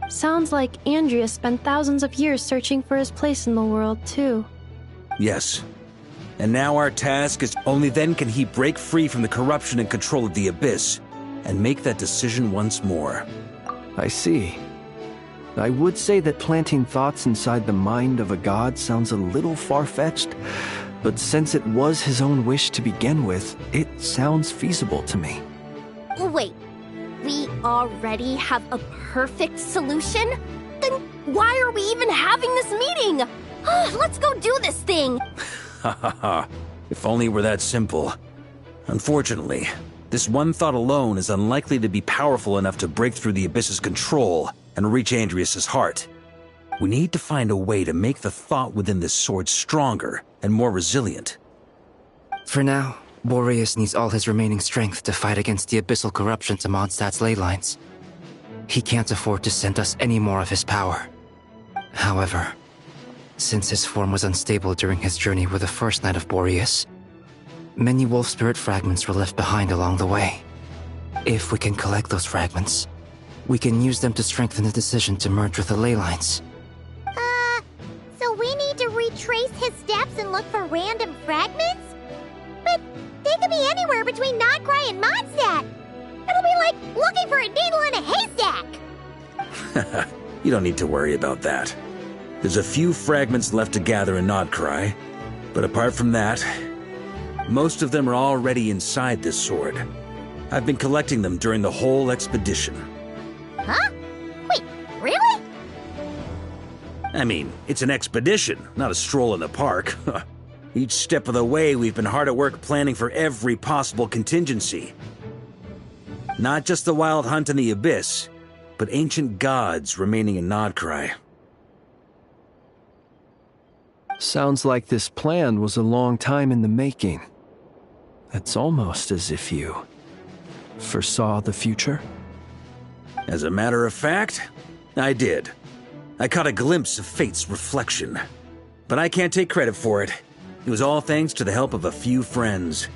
Sounds like Andrius spent thousands of years searching for his place in the world, too. Yes. And now our task is only then can he break free from the corruption and control of the Abyss, and make that decision once more. I see. I would say that planting thoughts inside the mind of a god sounds a little far-fetched, but since it was his own wish to begin with, it sounds feasible to me. Wait, we already have a perfect solution? Then why are we even having this meeting? Let's go do this thing! Ha ha ha. If only it were that simple. Unfortunately, this one thought alone is unlikely to be powerful enough to break through the Abyss's control and reach Andrias' heart. We need to find a way to make the thought within this sword stronger and more resilient. For now, Boreas needs all his remaining strength to fight against the abyssal corruption to Mondstadt's ley lines. He can't afford to send us any more of his power. However, since his form was unstable during his journey with the first night of Boreas, many wolf spirit fragments were left behind along the way. If we can collect those fragments, we can use them to strengthen the decision to merge with the ley lines. So we need to retrace his steps and look for random fragments? But they could be anywhere between Nodcry and Mondstadt. It'll be like looking for a needle in a haystack. You don't need to worry about that. There's a few fragments left to gather in Nodcry, but apart from that, most of them are already inside this sword. I've been collecting them during the whole expedition. Huh? Wait, really? I mean, it's an expedition, not a stroll in the park. Each step of the way, we've been hard at work planning for every possible contingency. Not just the wild hunt in the abyss, but ancient gods remaining in Nodcry. Sounds like this plan was a long time in the making. It's almost as if you foresaw the future. As a matter of fact, I did. I caught a glimpse of fate's reflection. But I can't take credit for it. It was all thanks to the help of a few friends.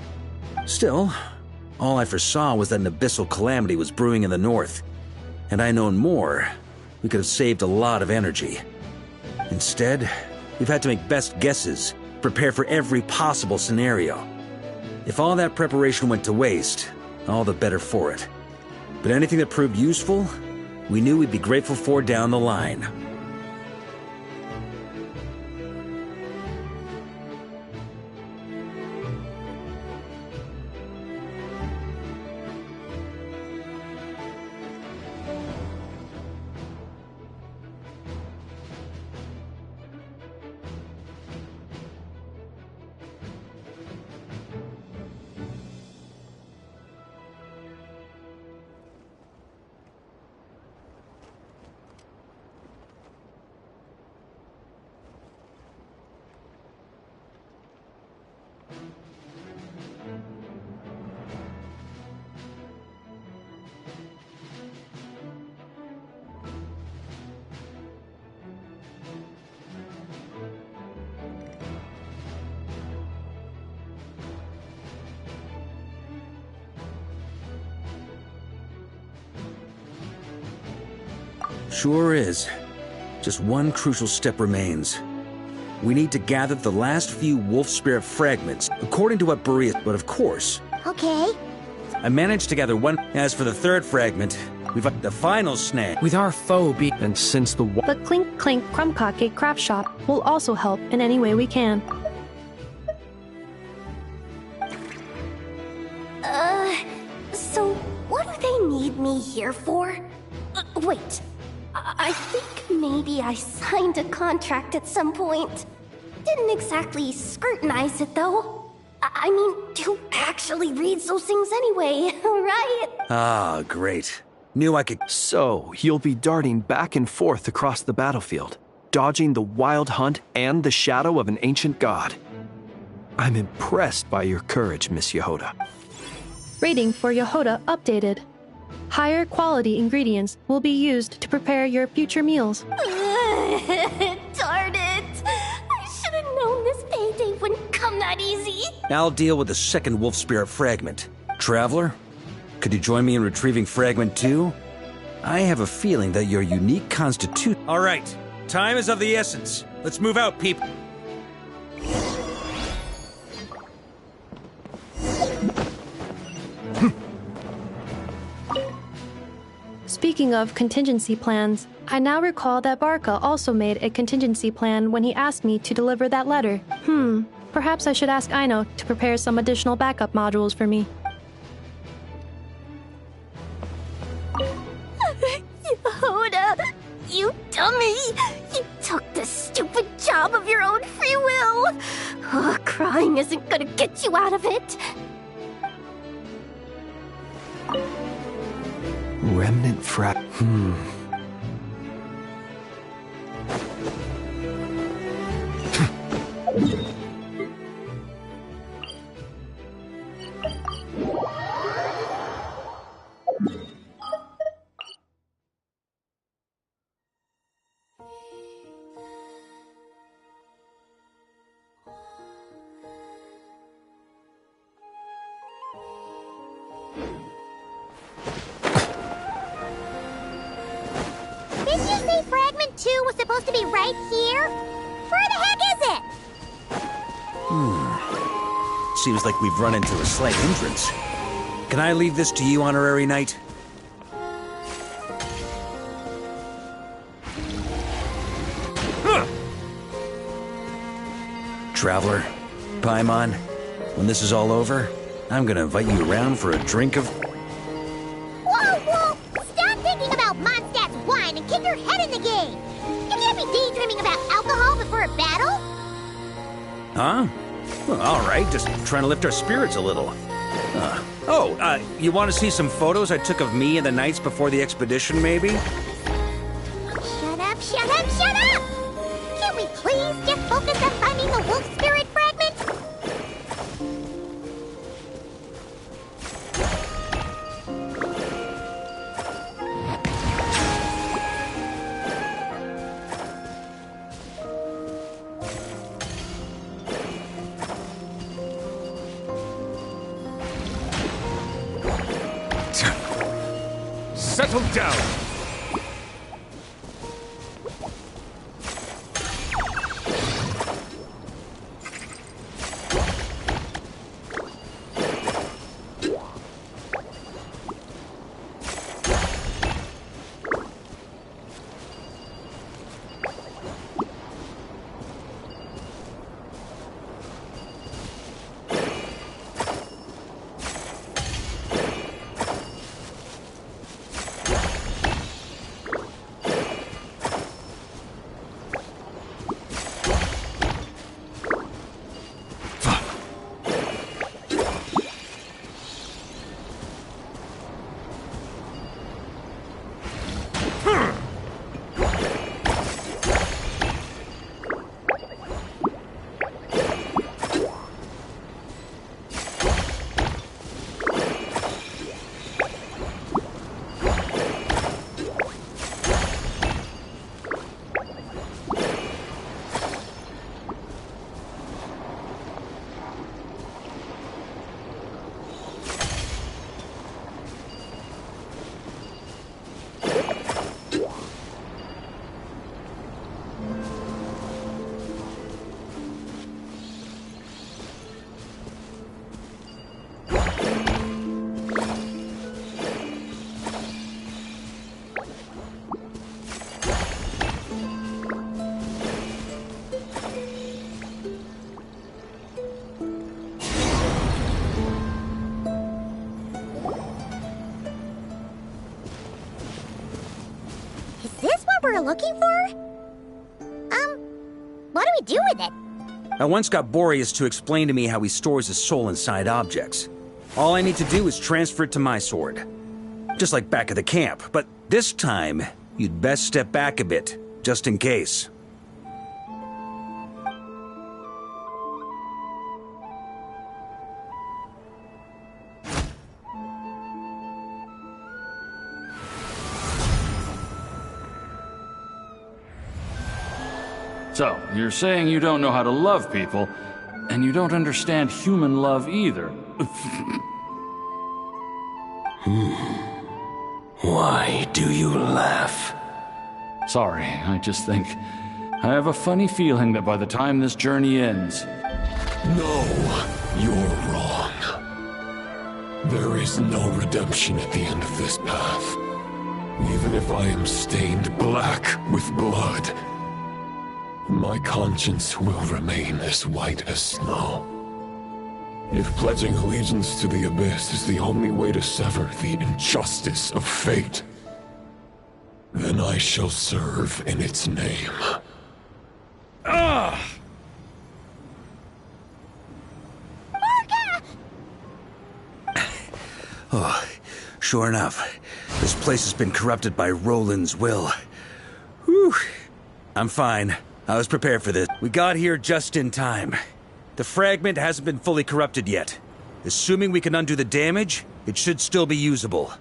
Still, all I foresaw was that an abyssal calamity was brewing in the north. Had I known more, we could have saved a lot of energy. Instead, we've had to make best guesses, prepare for every possible scenario. If all that preparation went to waste, all the better for it. But anything that proved useful, we knew we'd be grateful for down the line. Sure is. Just one crucial step remains. We need to gather the last few wolf spirit fragments, according to what Boreas, but of course. Okay. I managed to gather one. As for the third fragment, we've got the final snag. With our foe be... And since the... The Clink Clink Crumbcake craft shop will also help in any way we can. So what do they need me here for? Wait. I think maybe I signed a contract at some point. Didn't exactly scrutinize it, though. I mean, who actually reads those things anyway, right? Ah, great. Knew I could... So, you'll be darting back and forth across the battlefield, dodging the wild hunt and the shadow of an ancient god. I'm impressed by your courage, Miss Yehoda. Rating for Yehoda updated. Higher quality ingredients will be used to prepare your future meals. Darn it! I should have known this payday wouldn't come that easy. I'll deal with the second wolf spirit fragment. Traveler, could you join me in retrieving fragment 2? I have a feeling that your unique constitution... All right, time is of the essence. Let's move out, people. Speaking of contingency plans, I now recall that Varka also made a contingency plan when he asked me to deliver that letter. Perhaps I should ask Aino to prepare some additional backup modules for me. Yehoda, you dummy! You took this stupid job of your own free will! Crying isn't gonna get you out of it! Remnant Didn't you say Fragment 2 was supposed to be right here? Where the heck is it? Seems like we've run into a slight hindrance. Can I leave this to you, Honorary Knight? Traveler, Paimon, when this is all over, I'm gonna invite you around for a drink of... Whoa! Stop thinking about Mondstadt's wine and keep your head in the game! You can't be daydreaming about alcohol before a battle! Huh? Well, alright, just trying to lift our spirits a little. You want to see some photos I took of me and the knights before the expedition, maybe? Shut up! Can't we please just focus on finding the wolf spirit fragment? Settle down! we're looking for? What do we do with it? I once got Boreas to explain to me how he stores his soul inside objects. All I need to do is transfer it to my sword. Just like back at the camp, but this time, you'd best step back a bit, just in case. So, you're saying you don't know how to love people, and you don't understand human love either. Why do you laugh? Sorry, I just think... I have a funny feeling that by the time this journey ends... No, you're wrong. There is no redemption at the end of this path. Even if I am stained black with blood, my conscience will remain as white as snow. If pledging allegiance to the Abyss is the only way to sever the injustice of fate, then I shall serve in its name. Varka! Oh, sure enough. This place has been corrupted by Roland's will. Whew. I'm fine. I was prepared for this. We got here just in time. The fragment hasn't been fully corrupted yet. Assuming we can undo the damage, it should still be usable.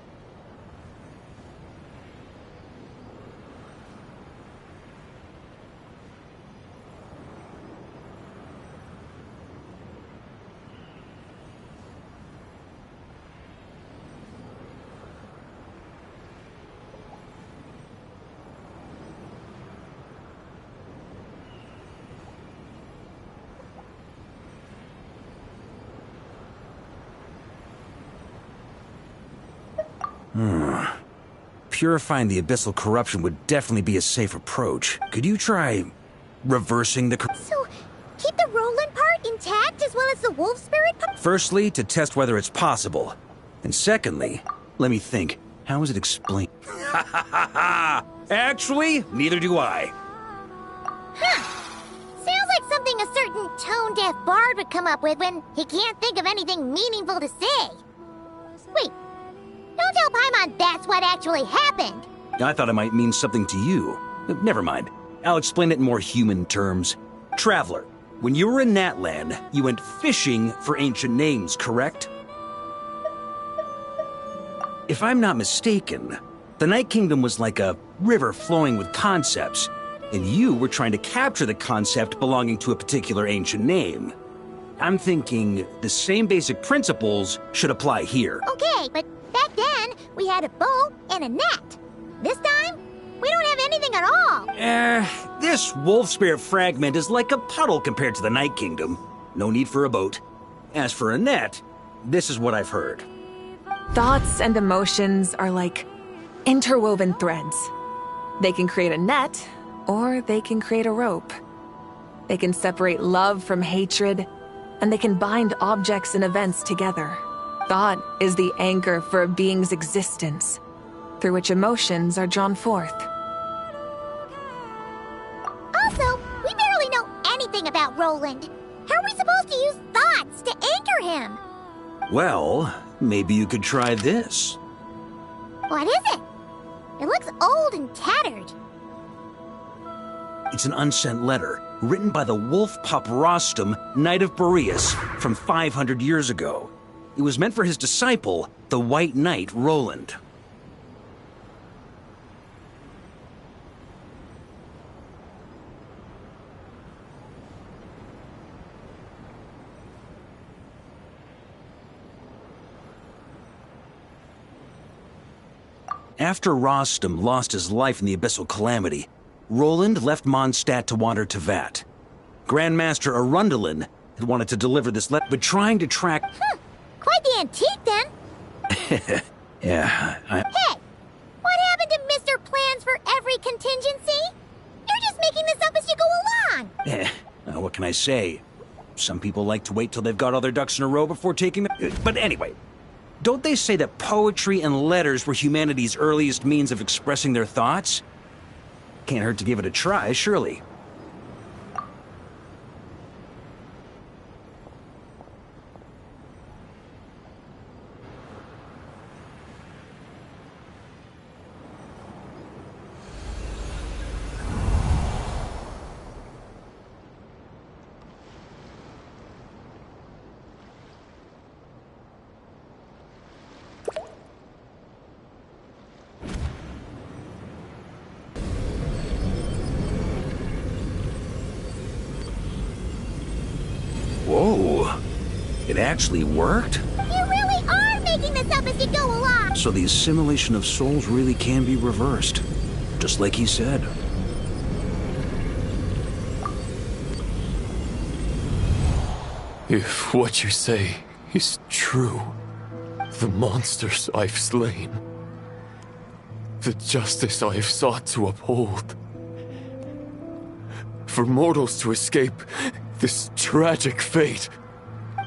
Purifying the abyssal corruption would definitely be a safe approach. Could you try reversing the So, keep the Roland part intact as well as the wolf spirit part? Firstly, to test whether it's possible. And secondly, let me think. How is it explained? Ha ha ha ha! Actually, neither do I. Sounds like something a certain tone-deaf bard would come up with when he can't think of anything meaningful to say. Wait, don't tell Paimon that's what actually happened. I thought it might mean something to you. Never mind. I'll explain it in more human terms. Traveler, when you were in Natland, you went fishing for ancient names, correct? If I'm not mistaken, the Night Kingdom was like a river flowing with concepts, and you were trying to capture the concept belonging to a particular ancient name. I'm thinking the same basic principles should apply here. Okay, but back then, we had a boat and a net. This time, we don't have anything at all. This wolf spirit fragment is like a puddle compared to the Night Kingdom. No need for a boat. As for a net, this is what I've heard. Thoughts and emotions are like interwoven threads. They can create a net, or they can create a rope. They can separate love from hatred, and they can bind objects and events together. Thought is the anchor for a being's existence, through which emotions are drawn forth. Also, we barely know anything about Roland. How are we supposed to use thoughts to anchor him? Well, maybe you could try this. What is it? It looks old and tattered. It's an unsent letter, written by the wolf pup Rostam, Knight of Boreas, from 500 years ago. It was meant for his disciple, the White Knight Roland. After Rostam lost his life in the Abyssal Calamity, Roland left Mondstadt to wander to Vat. Grandmaster Arundelen had wanted to deliver this letter, but trying to track... Quite the antique, then. Yeah, Hey, what happened to Mr. Plans for every contingency? You're just making this up as you go along. What can I say? Some people like to wait till they've got all their ducks in a row before taking them... But anyway, don't they say that poetry and letters were humanity's earliest means of expressing their thoughts? Can't hurt to give it a try, surely. Whoa, it actually worked? You really are making this up as you go along. So the assimilation of souls really can be reversed, just like he said. If what you say is true, the monsters I've slain, the justice I have sought to uphold, for mortals to escape this tragic fate,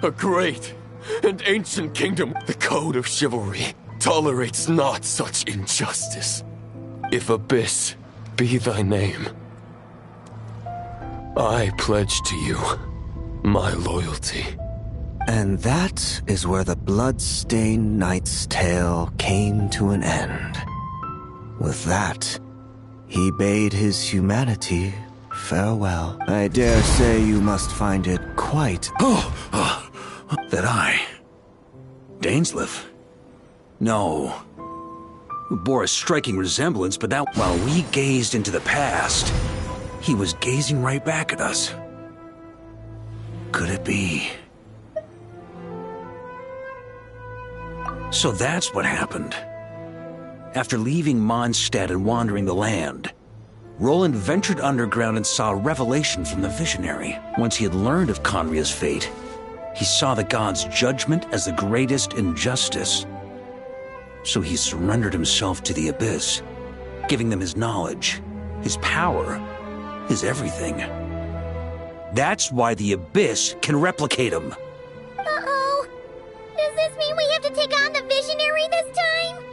a great and ancient kingdom, the code of chivalry, tolerates not such injustice. If Abyss be thy name, I pledge to you my loyalty. And that is where the blood-stained knight's tale came to an end. With that, he bade his humanity farewell. I dare say you must find it quite... That I... Dainsleif? No. We bore a striking resemblance, but that while we gazed into the past, he was gazing right back at us. Could it be? So that's what happened. After leaving Mondstadt and wandering the land, Roland ventured underground and saw a revelation from the visionary. Once he had learned of Conria's fate, he saw the gods' judgment as the greatest injustice. So he surrendered himself to the Abyss, giving them his knowledge, his power, his everything. That's why the Abyss can replicate him. Uh-oh. Does this mean we have to take on the Visionary this time?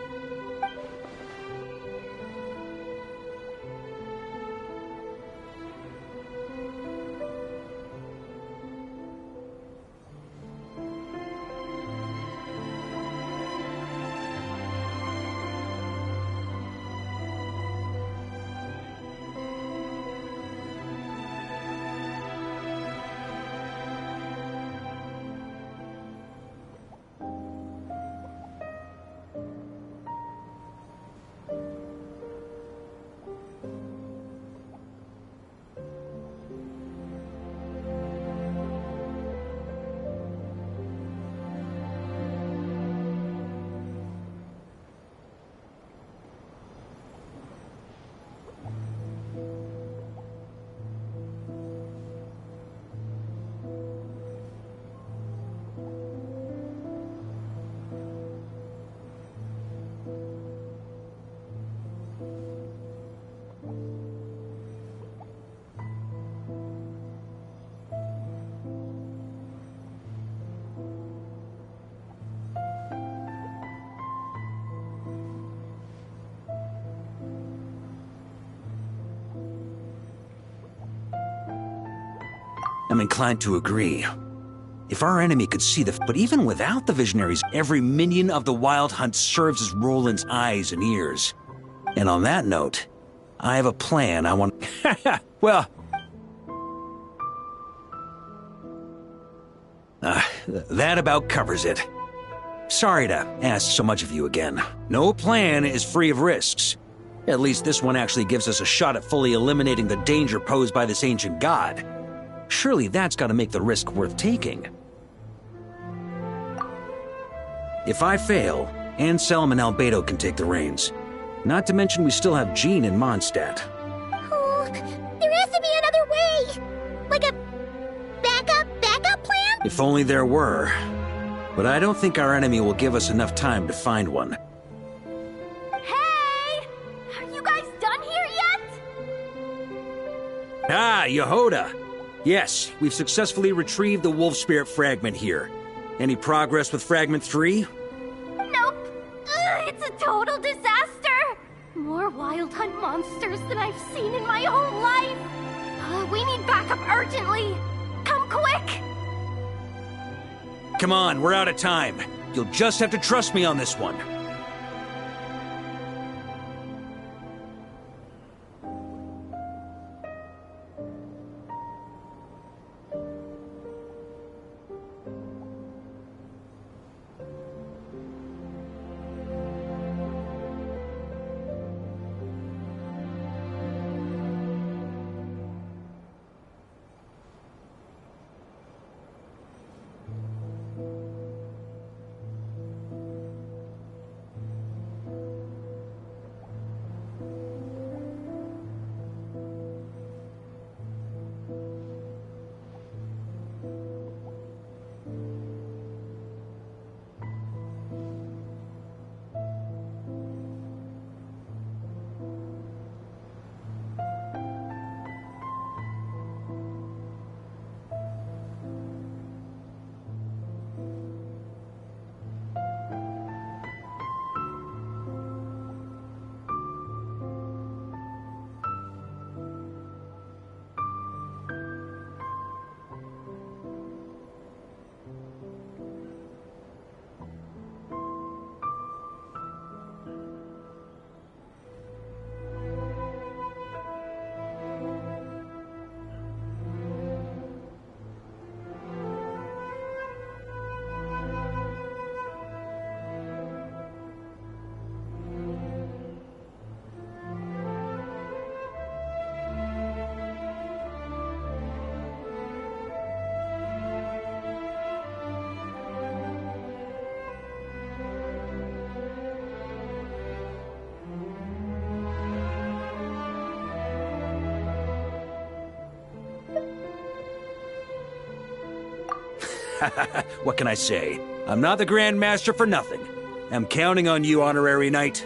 I'm inclined to agree. If our enemy could see but even without the Visionaries, every minion of the Wild Hunt serves as Roland's eyes and ears. And on that note, I have a plan I want... well... that about covers it. Sorry to ask so much of you again. No plan is free of risks. At least this one actually gives us a shot at fully eliminating the danger posed by this ancient god. Surely that's got to make the risk worth taking. If I fail, Anselm and Albedo can take the reins. Not to mention we still have Jean in Mondstadt. Oh, there has to be another way! Like a backup plan? If only there were. But I don't think our enemy will give us enough time to find one. Hey! Are you guys done here yet? Ah, Yehoda! Yes, we've successfully retrieved the Wolf Spirit fragment here. Any progress with Fragment 3? Nope. It's a total disaster. More Wild Hunt monsters than I've seen in my whole life. We need backup urgently. Come quick. Come on, we're out of time. You'll just have to trust me on this one. What can I say? I'm not the Grand Master for nothing. I'm counting on you, Honorary Knight.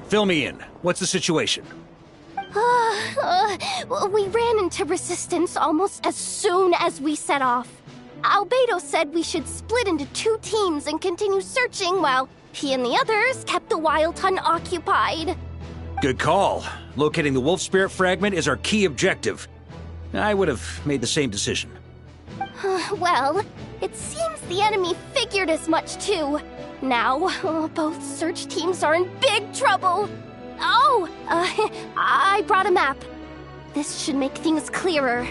Fill me in. What's the situation? We ran into resistance almost as soon as we set off. Albedo said we should split into 2 teams and continue searching while he and the others kept the Wild Hunt occupied. Good call. Locating the Wolf Spirit fragment is our key objective. I would have made the same decision. Well, it seems the enemy figured as much too. Now, both search teams are in big trouble. Oh, I brought a map. This should make things clearer.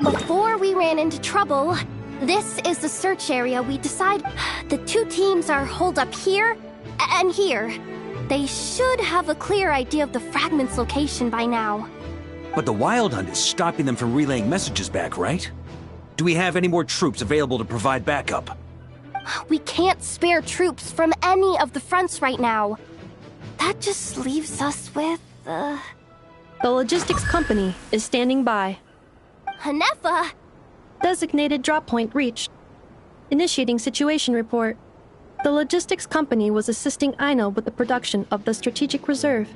Before we ran into trouble, this is the search area we decide. The 2 teams are holed up here and here. They should have a clear idea of the fragment's location by now. But the Wild Hunt is stopping them from relaying messages back, right? Do we have any more troops available to provide backup? We can't spare troops from any of the fronts right now. That just leaves us with, The logistics company is standing by. Hanefa! Designated drop point reached. Initiating situation report. The logistics company was assisting Aino with the production of the strategic reserve.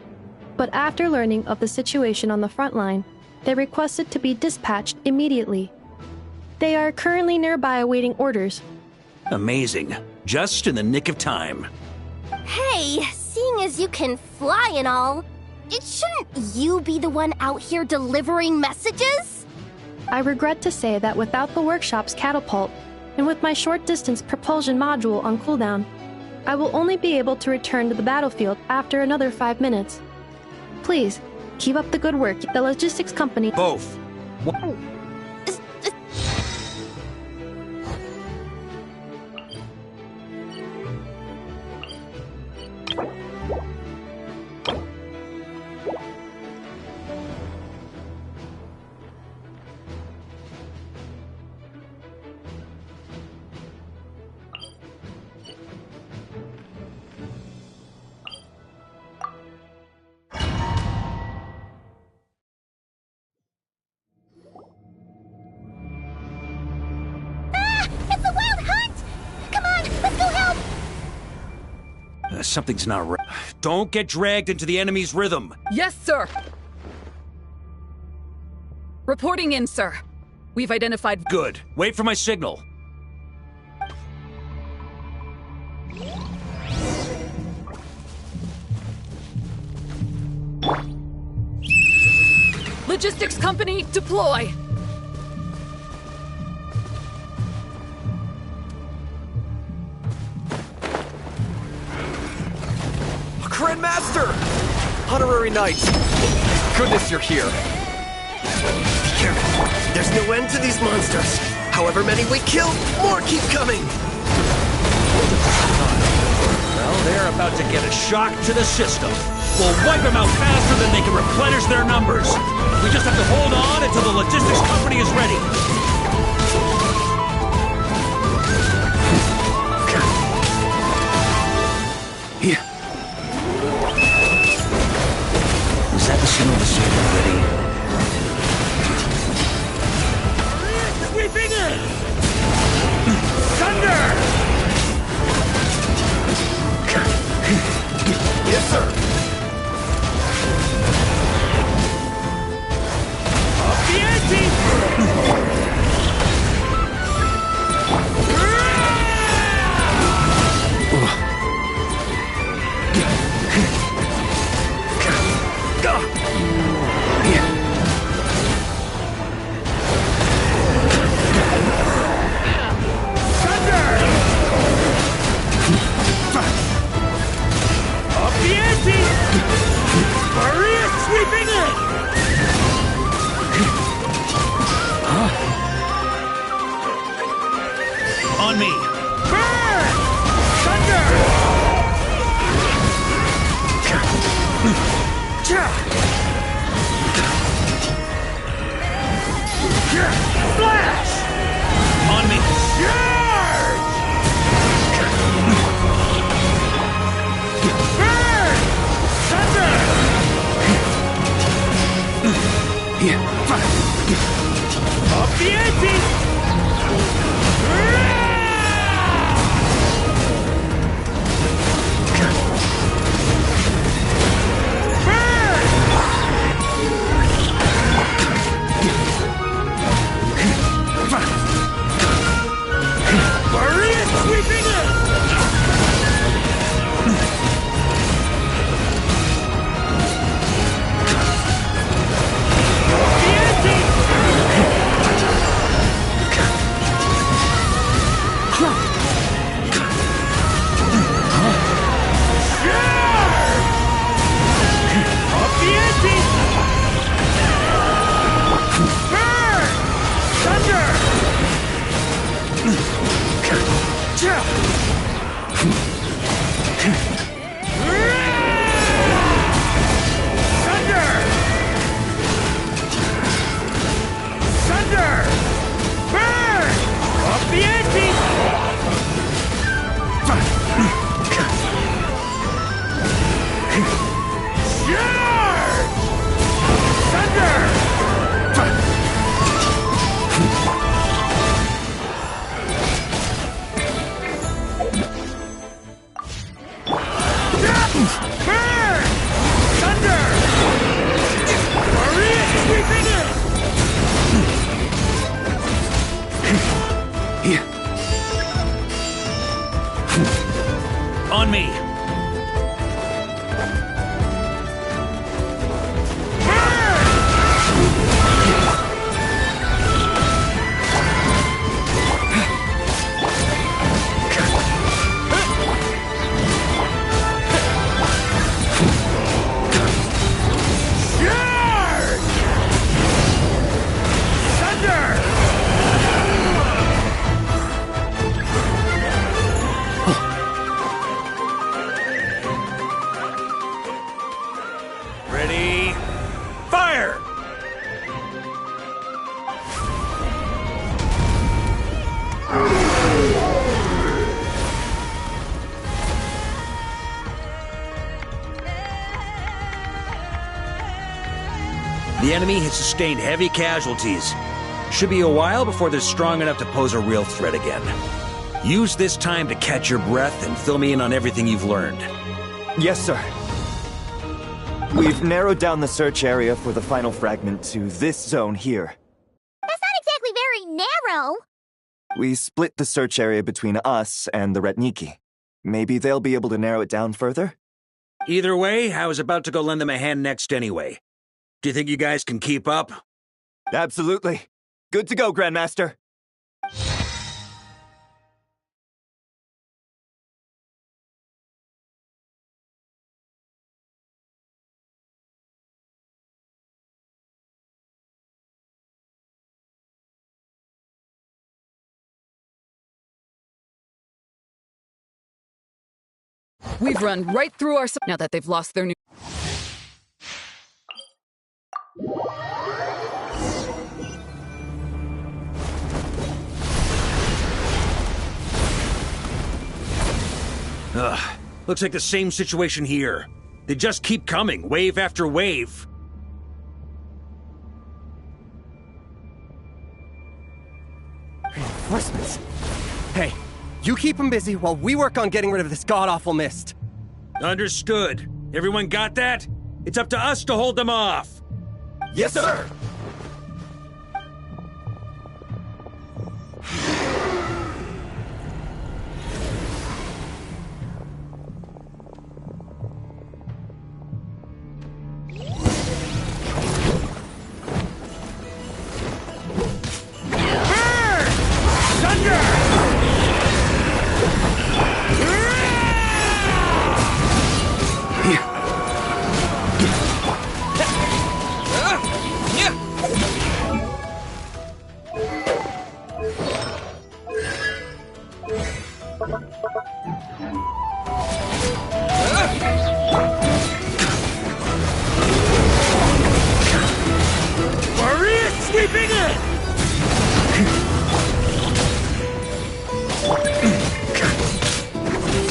But after learning of the situation on the front line, they requested to be dispatched immediately. They are currently nearby awaiting orders. Amazing. Just in the nick of time. Hey, seeing as you can fly and all, shouldn't you be the one out here delivering messages? I regret to say that without the workshop's catapult, and with my short-distance propulsion module on cooldown, I will only be able to return to the battlefield after another 5 minutes. Please, keep up the good work. The logistics company... Both. Something's not right. Don't get dragged into the enemy's rhythm. Yes, sir. Reporting in, sir. We've identified... Good. Wait for my signal. Logistics company, deploy! Grandmaster! Honorary Knight! Goodness you're here. There's no end to these monsters. However many we kill, more keep coming. Well, they're about to get a shock to the system. We'll wipe them out faster than they can replenish their numbers. We just have to hold on until the logistics company is ready. Yeah. Is that the signal to say we're ready? Sweeping in! Thunder! Yes, sir. Up the ante! On me. Burn! Thunder! Flash! On me. Charge! Up the ante! Maria sweeping it! On me! Ready? Fire! The enemy has sustained heavy casualties. Should be a while before they're strong enough to pose a real threat again. Use this time to catch your breath and fill me in on everything you've learned. Yes, sir. We've narrowed down the search area for the final fragment to this zone here. That's not exactly very narrow. We split the search area between us and the Retniki. Maybe they'll be able to narrow it down further? Either way, I was about to go lend them a hand next anyway. Do you think you guys can keep up? Absolutely. Good to go, Grandmaster. We've run right through our... Now that they've lost their new... Ugh. Looks like the same situation here. They just keep coming, wave after wave. Reinforcements. Hey, you keep them busy while we work on getting rid of this god-awful mist. Understood. Everyone got that? It's up to us to hold them off. Yes, sir!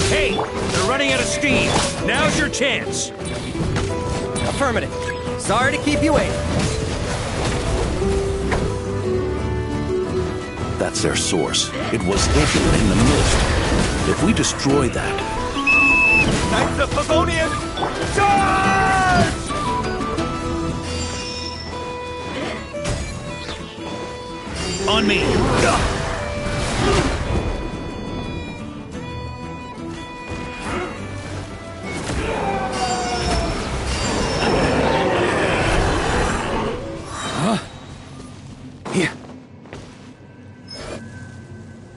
Hey, they're running out of steam. Now's your chance. Affirmative. Sorry to keep you waiting. That's their source. It was hidden in the mist. If we destroy that... Knights of Favonius! Charge! On me! Here.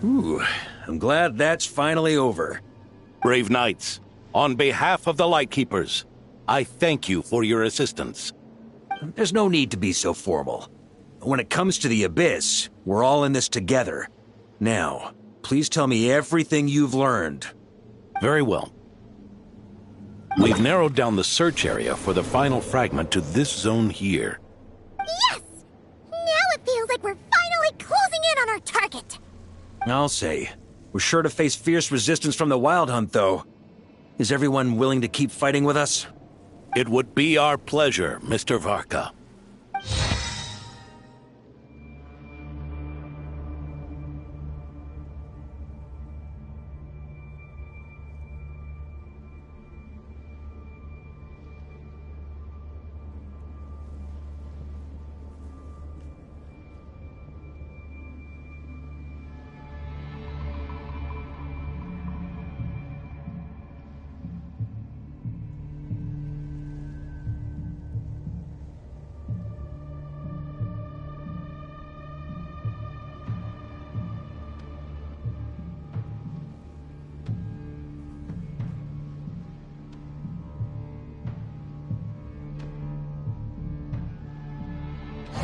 Ooh, I'm glad that's finally over. Brave knights, on behalf of the Lightkeepers, I thank you for your assistance. There's no need to be so formal. When it comes to the Abyss, we're all in this together. Now, please tell me everything you've learned. Very well. We've narrowed down the search area for the final fragment to this zone here. Yes! Now it feels like we're finally closing in on our target. I'll say. We're sure to face fierce resistance from the Wild Hunt, though. Is everyone willing to keep fighting with us? It would be our pleasure, Mr. Varka.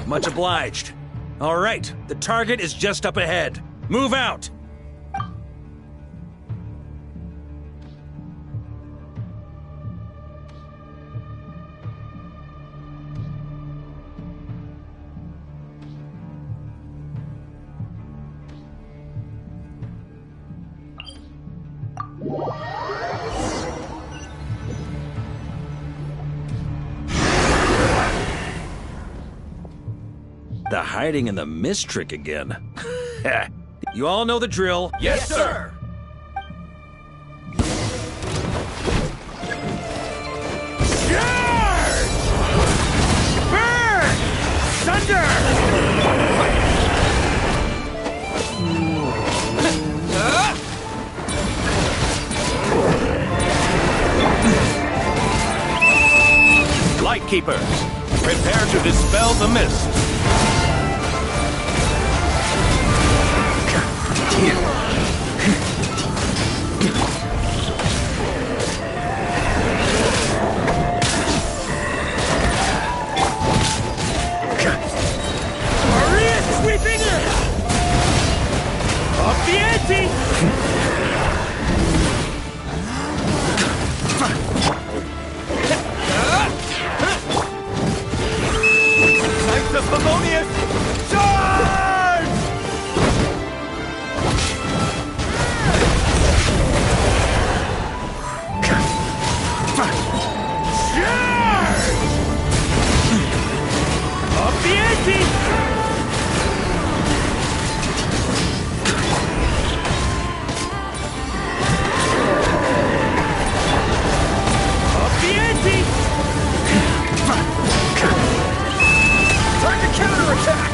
Much obliged. All right, the target is just up ahead. Move out! The hiding in the mist trick again. You all know the drill. Yes, sir! Charge! Burn! Thunder! Lightkeepers, prepare to dispel the mist. Maria sweeping in! Up the ante! Knights of Favonius! Charge! Up the ante! Up the ante! Time to counterattack!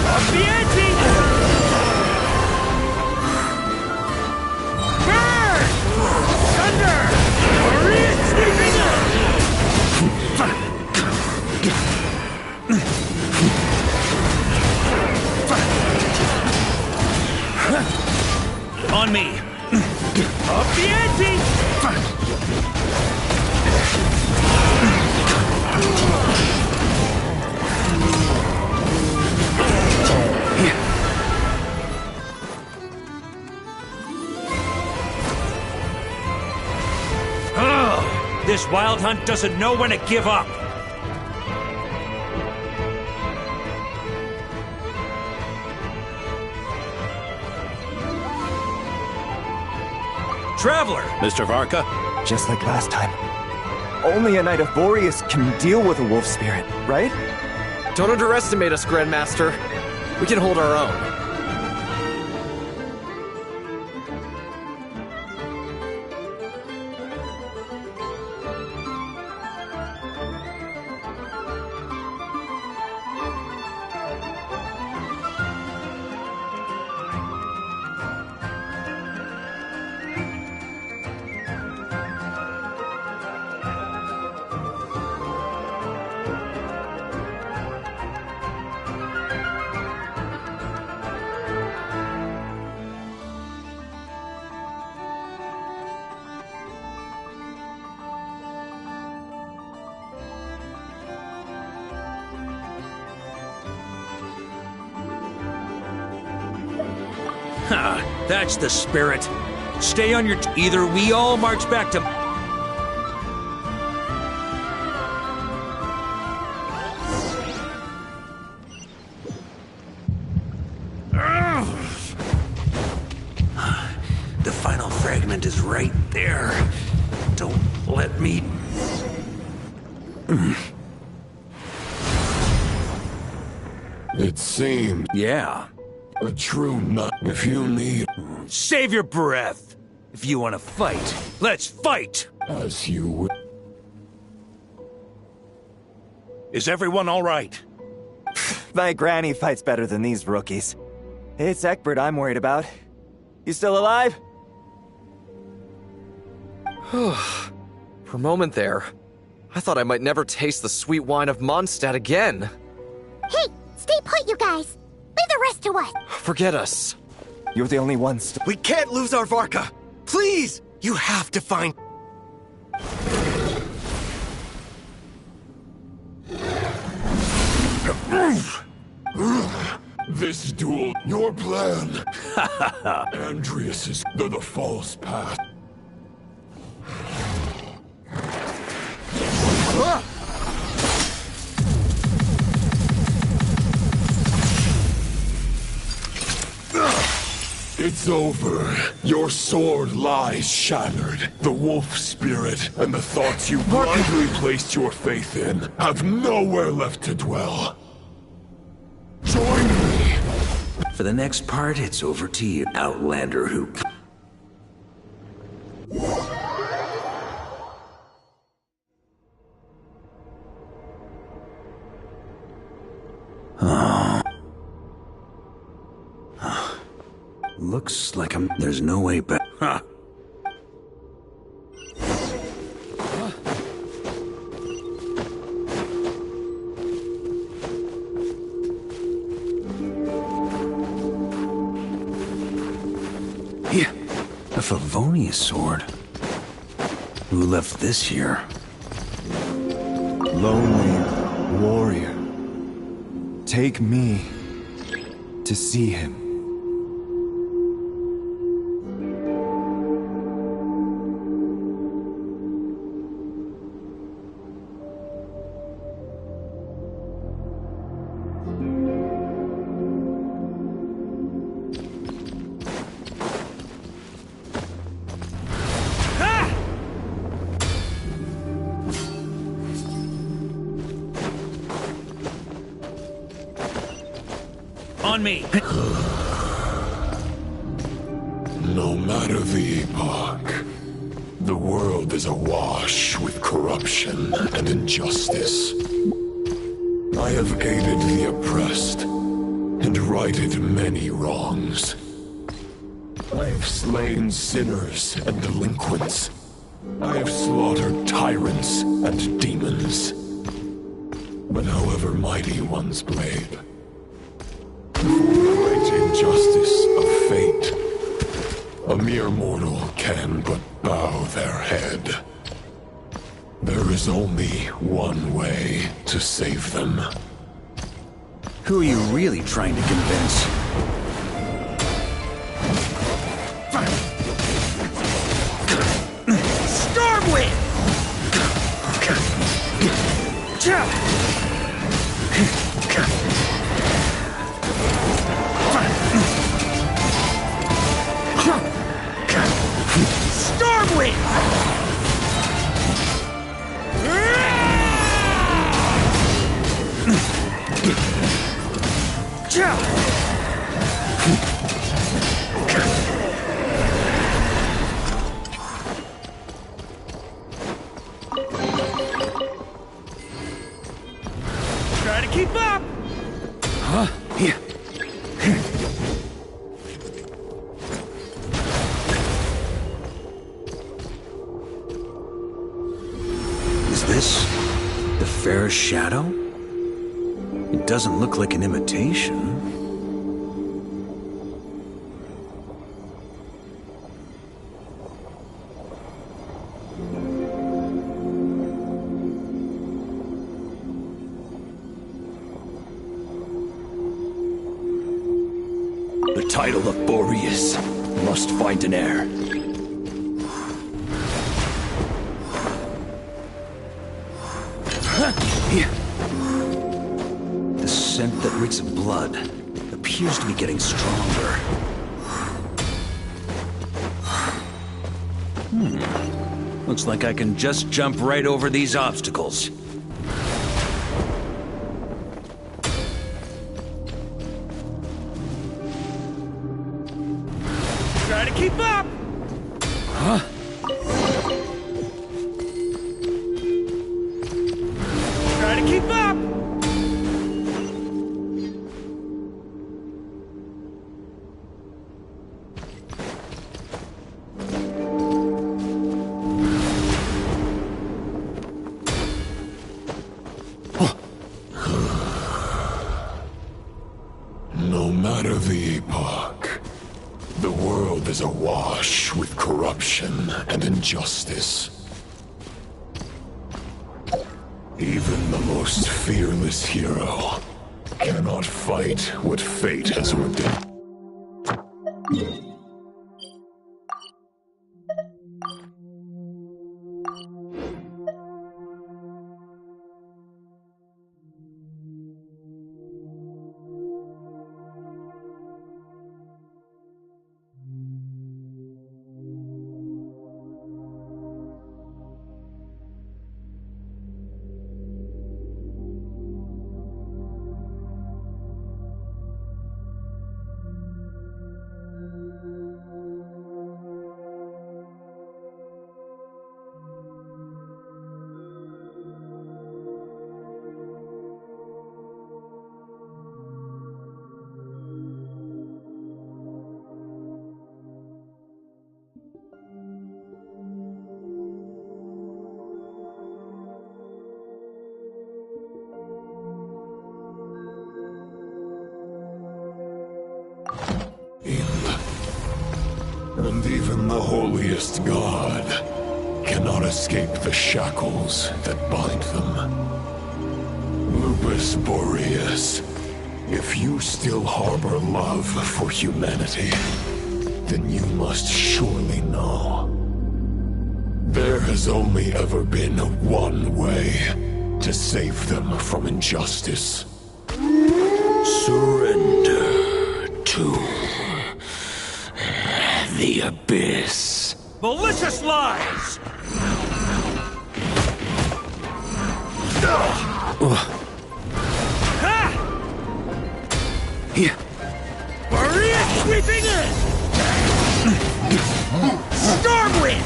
Up the ante! Burn! Thunder! Maria sweeping in! On me! Up the ante! Oh, this Wild Hunt doesn't know when to give up. Traveler! Mr. Varka? Just like last time. Only a Knight of Boreas can deal with a wolf spirit, right? Don't underestimate us, Grandmaster. We can hold our own. Ha! That's the spirit. Stay on your... Either we all march back to... The final fragment is right there. Don't let me... It seemed... Yeah. A true nut if you need... Save your breath! If you want to fight, let's fight! As you would. Is everyone all right? My granny fights better than these rookies. It's Egbert I'm worried about. You still alive? For a moment there, I thought I might never taste the sweet wine of Mondstadt again. Hey, stay put, you guys. Leave the rest to us. Forget us. You're the only ones. We can't lose our Varka! Please! You have to find... This duel, your plan. Andreas is the false path. It's over. Your sword lies shattered. The wolf spirit and the thoughts you blindly placed your faith in have nowhere left to dwell. Join me. For the next part, it's over to you, Outlander who... Looks like there's no way back. Huh. Yeah, a Favonius sword. Who left this here? Lonely warrior. Take me to see him. On me! No matter the epoch, the world is awash with corruption and injustice. I have aided the oppressed and righted many wrongs. I have slain sinners and delinquents. I have slaughtered tyrants and demons. But however mighty one's blade, before the great injustice of fate, a mere mortal can but bow their head. There is only one way to save them. Who are you really trying to convince? Stormwind! Stormwind! this the fairest shadow? It doesn't look like an imitation. The title of Boreas must find an heir. The scent that reeks of blood appears to be getting stronger. Looks like I can just jump right over these obstacles. Try to keep up! Huh? Try to keep up! No matter the epoch, the world is awash with corruption and injustice. Even the most fearless hero cannot fight what fate has ordained. And even the holiest god cannot escape the shackles that bind them. Lupus Boreas, if you still harbor love for humanity, then you must surely know. There has only ever been one way to save them from injustice. Surrender to the abyss. Malicious lies! Here. Maria sweeping in! Stormwind!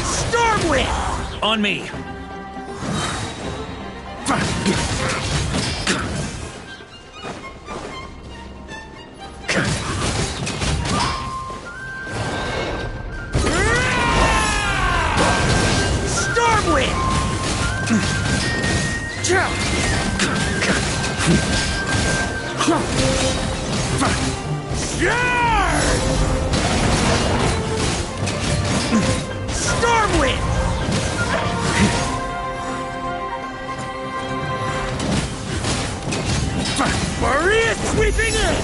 Stormwind! On me! Stormwind! Maria sweeping in!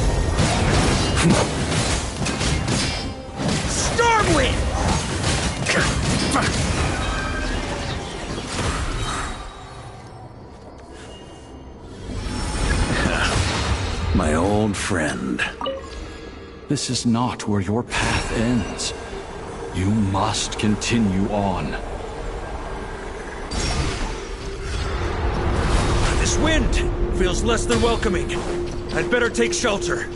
Stormwind! My old friend. This is not where your path ends. You must continue on. This wind feels less than welcoming. I'd better take shelter.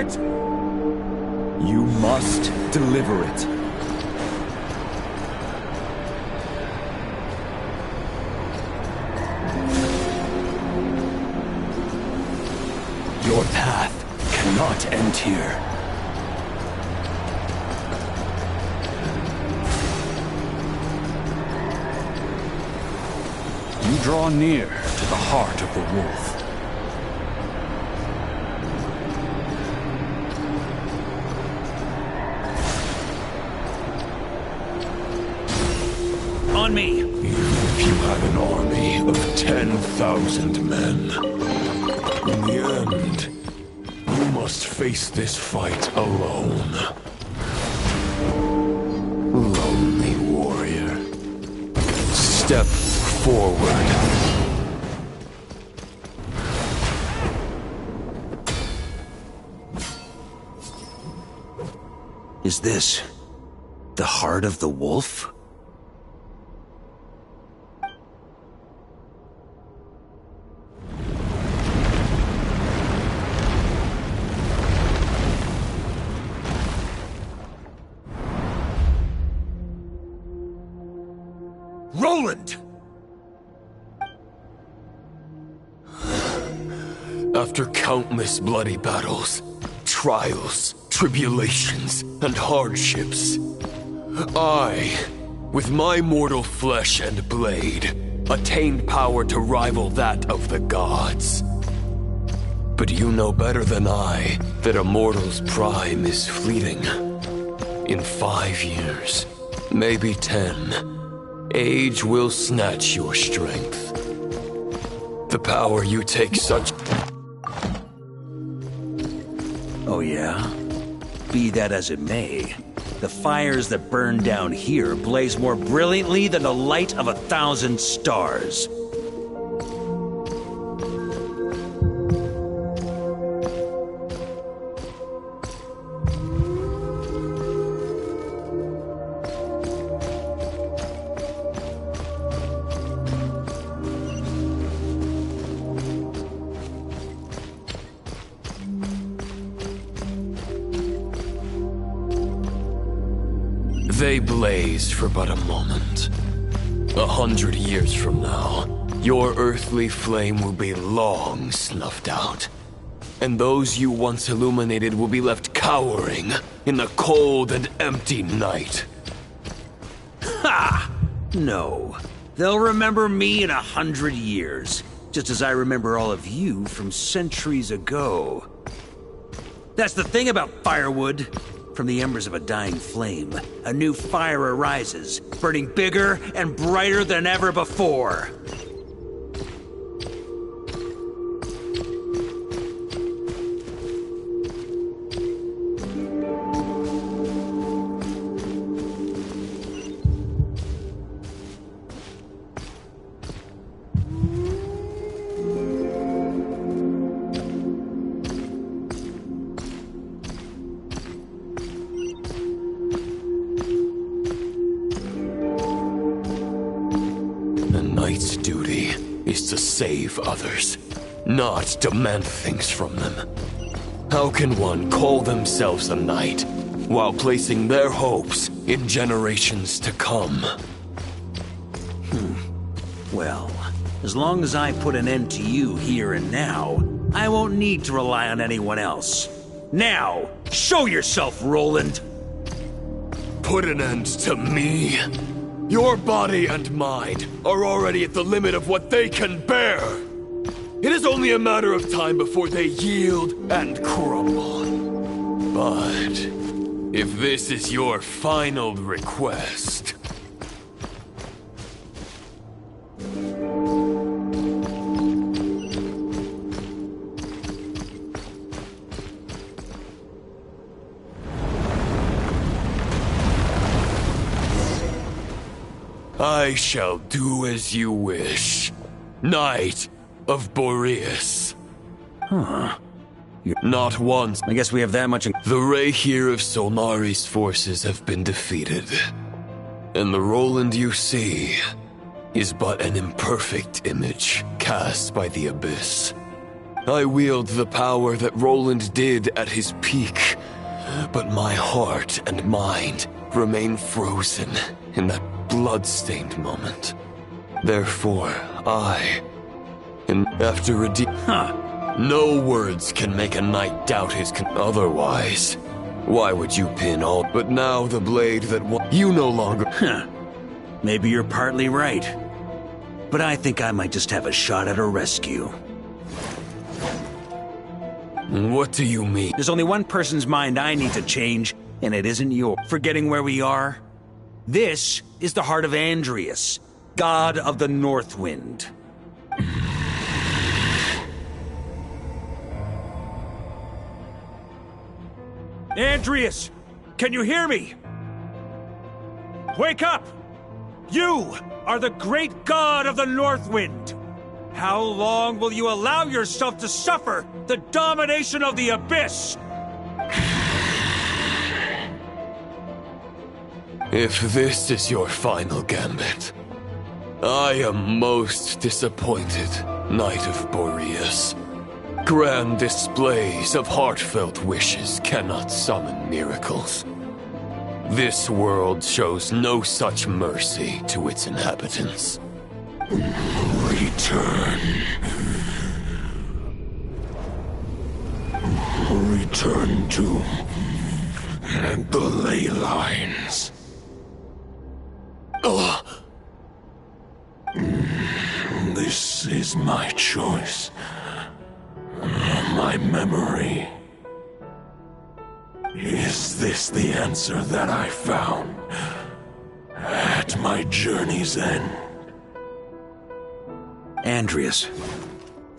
heart! You must deliver it. Your path cannot end here. You draw near to the heart of the wolf. On me! Even if you had an army of 10,000 men, in the end, you must face this fight alone. Lonely warrior. Step forward. Is this the heart of the wolf? Roland! After countless bloody battles, trials, tribulations, and hardships, I, with my mortal flesh and blade, attained power to rival that of the gods. But you know better than I that a mortal's prime is fleeting. In 5 years, maybe 10, age will snatch your strength. The power you take such... Oh yeah? Be that as it may, the fires that burn down here blaze more brilliantly than the light of 1,000 stars. They blaze for but a moment. 100 years from now, your earthly flame will be long snuffed out. And those you once illuminated will be left cowering in the cold and empty night. Ha! No. They'll remember me in 100 years, just as I remember all of you from centuries ago. That's the thing about firewood. From the embers of a dying flame, a new fire arises, burning bigger and brighter than ever before. Knight's duty is to save others, not demand things from them. How can one call themselves a knight while placing their hopes in generations to come? Well, as long as I put an end to you here and now, I won't need to rely on anyone else. Now, show yourself, Roland! Put an end to me? Your body and mind are already at the limit of what they can bear. It is only a matter of time before they yield and crumble. But if this is your final request... I shall do as you wish. Knight of Boreas. Huh. Not once. I guess we have that much in... The Rayhir of Solnari's forces have been defeated. And the Roland you see is but an imperfect image cast by the Abyss. I wield the power that Roland did at his peak, but my heart and mind remain frozen in that blood-stained moment. Therefore, after no words can make a knight doubt his otherwise. Why would you pin all? But now the blade that you no longer. Maybe you're partly right. But I think I might just have a shot at a rescue. What do you mean? There's only one person's mind I need to change, and it isn't yours. Forgetting where we are? This is the heart of Andrius, god of the North Wind. Andrius! Can you hear me? Wake up! You are the great god of the North Wind! How long will you allow yourself to suffer the domination of the Abyss? If this is your final gambit, I am most disappointed, Knight of Boreas. Grand displays of heartfelt wishes cannot summon miracles. This world shows no such mercy to its inhabitants. Return. Return to the ley lines. This is my choice. My memory. Is this the answer that I found at my journey's end? Andrius,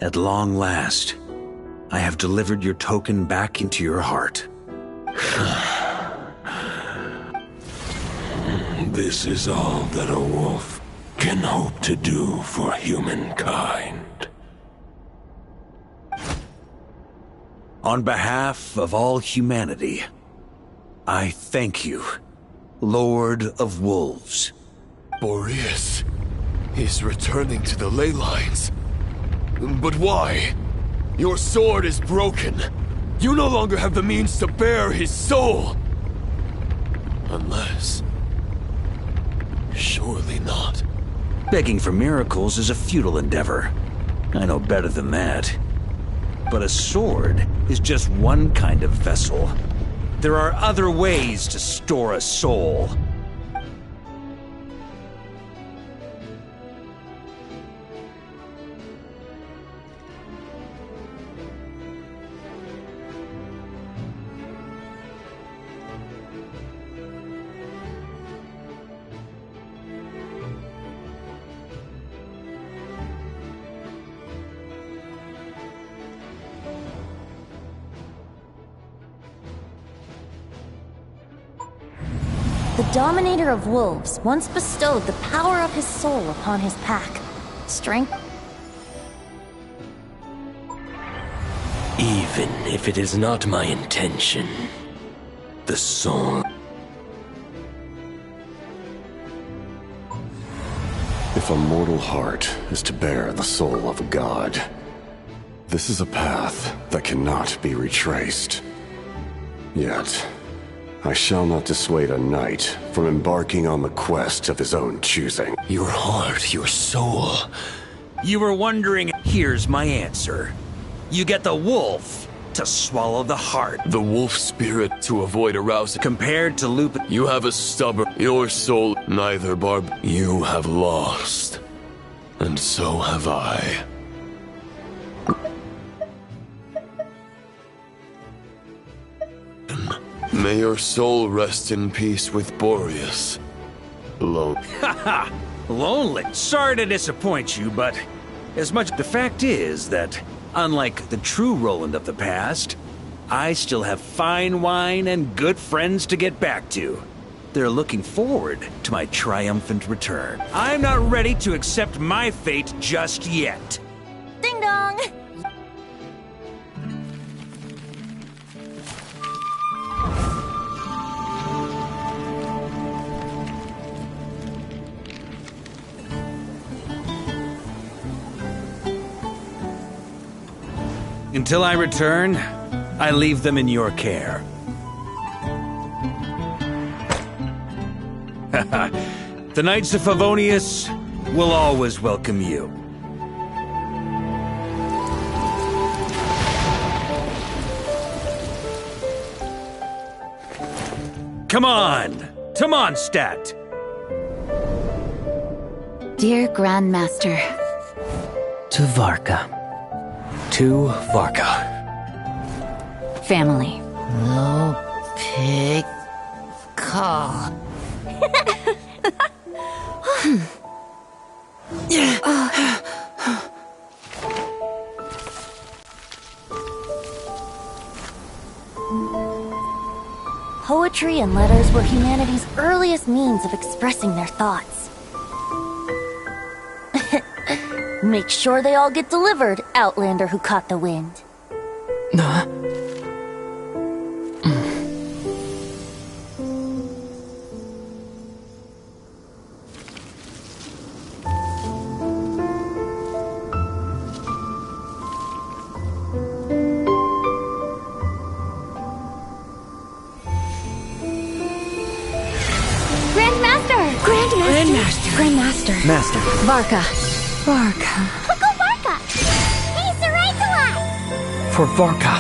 at long last, I have delivered your token back into your heart. This is all that a wolf can hope to do for humankind. On behalf of all humanity, I thank you, Lord of Wolves. Boreas is returning to the ley lines. But why? Your sword is broken. You no longer have the means to bear his soul. Unless... surely not. Begging for miracles is a futile endeavor. I know better than that. But a sword is just one kind of vessel. There are other ways to store a soul. The Dominator of Wolves once bestowed the power of his soul upon his pack. Strength. Even if it is not my intention, the soul... If a mortal heart is to bear the soul of a god, this is a path that cannot be retraced. Yet, I shall not dissuade a knight from embarking on the quest of his own choosing. Your heart, your soul. You were wondering, here's my answer. You get the wolf to swallow the heart. The wolf spirit to avoid arousing. Compared to Lupin, you have a stubborn... Your soul, neither barb... You have lost. And so have I. May your soul rest in peace with Boreas. Alone. Haha! Lonely. Sorry to disappoint you, but as much the fact is that, unlike the true Roland of the past, I still have fine wine and good friends to get back to. They're looking forward to my triumphant return. I'm not ready to accept my fate just yet. Ding dong! Until I return, I leave them in your care. The Knights of Favonius will always welcome you. Come on! To Mondstadt! Dear Grandmaster. To Varka. To Varka. Family. No pig call. Poetry and letters were humanity's earliest means of expressing their thoughts. Make sure they all get delivered, Outlander who caught the wind. Grandmaster. Master. Varka. Uncle Varka! He's the right to us! For Varka.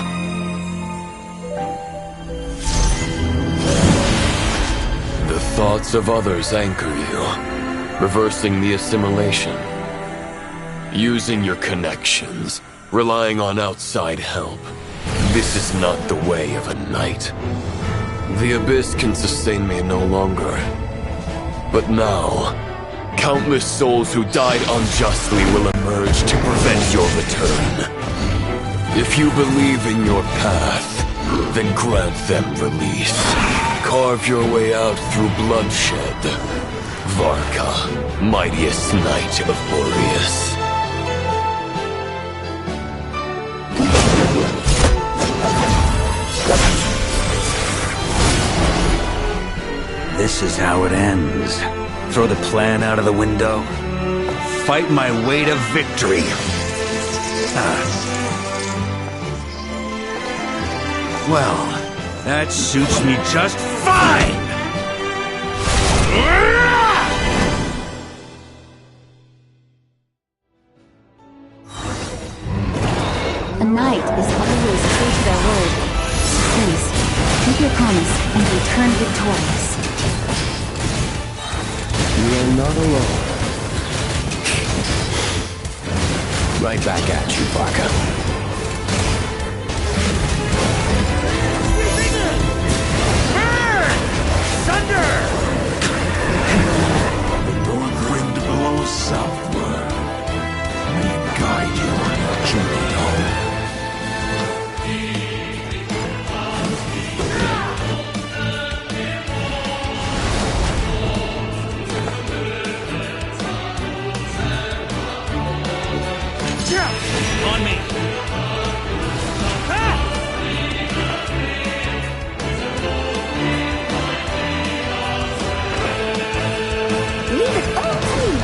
The thoughts of others anchor you, reversing the assimilation. Using your connections, relying on outside help. This is not the way of a knight. The Abyss can sustain me no longer. But now, countless souls who died unjustly will emerge to prevent your return. If you believe in your path, then grant them release. Carve your way out through bloodshed. Varka, mightiest knight of Boreas. This is how it ends. Throw the plan out of the window. Fight my way to victory. Well, that suits me just fine! A knight is always true to their word. Please, keep your promise and return victorious. You are not alone. Right back at you, Varka. The north wind blows southward. May it guide you on your journey home. On me! Leave it all to me!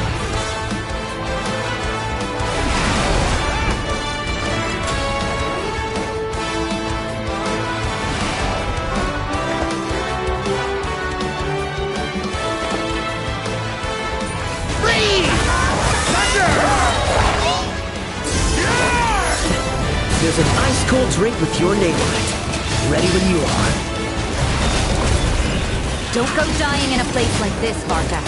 There's an ice-cold drink with your name on it. Ready when you are. Don't go dying in a place like this, Varka.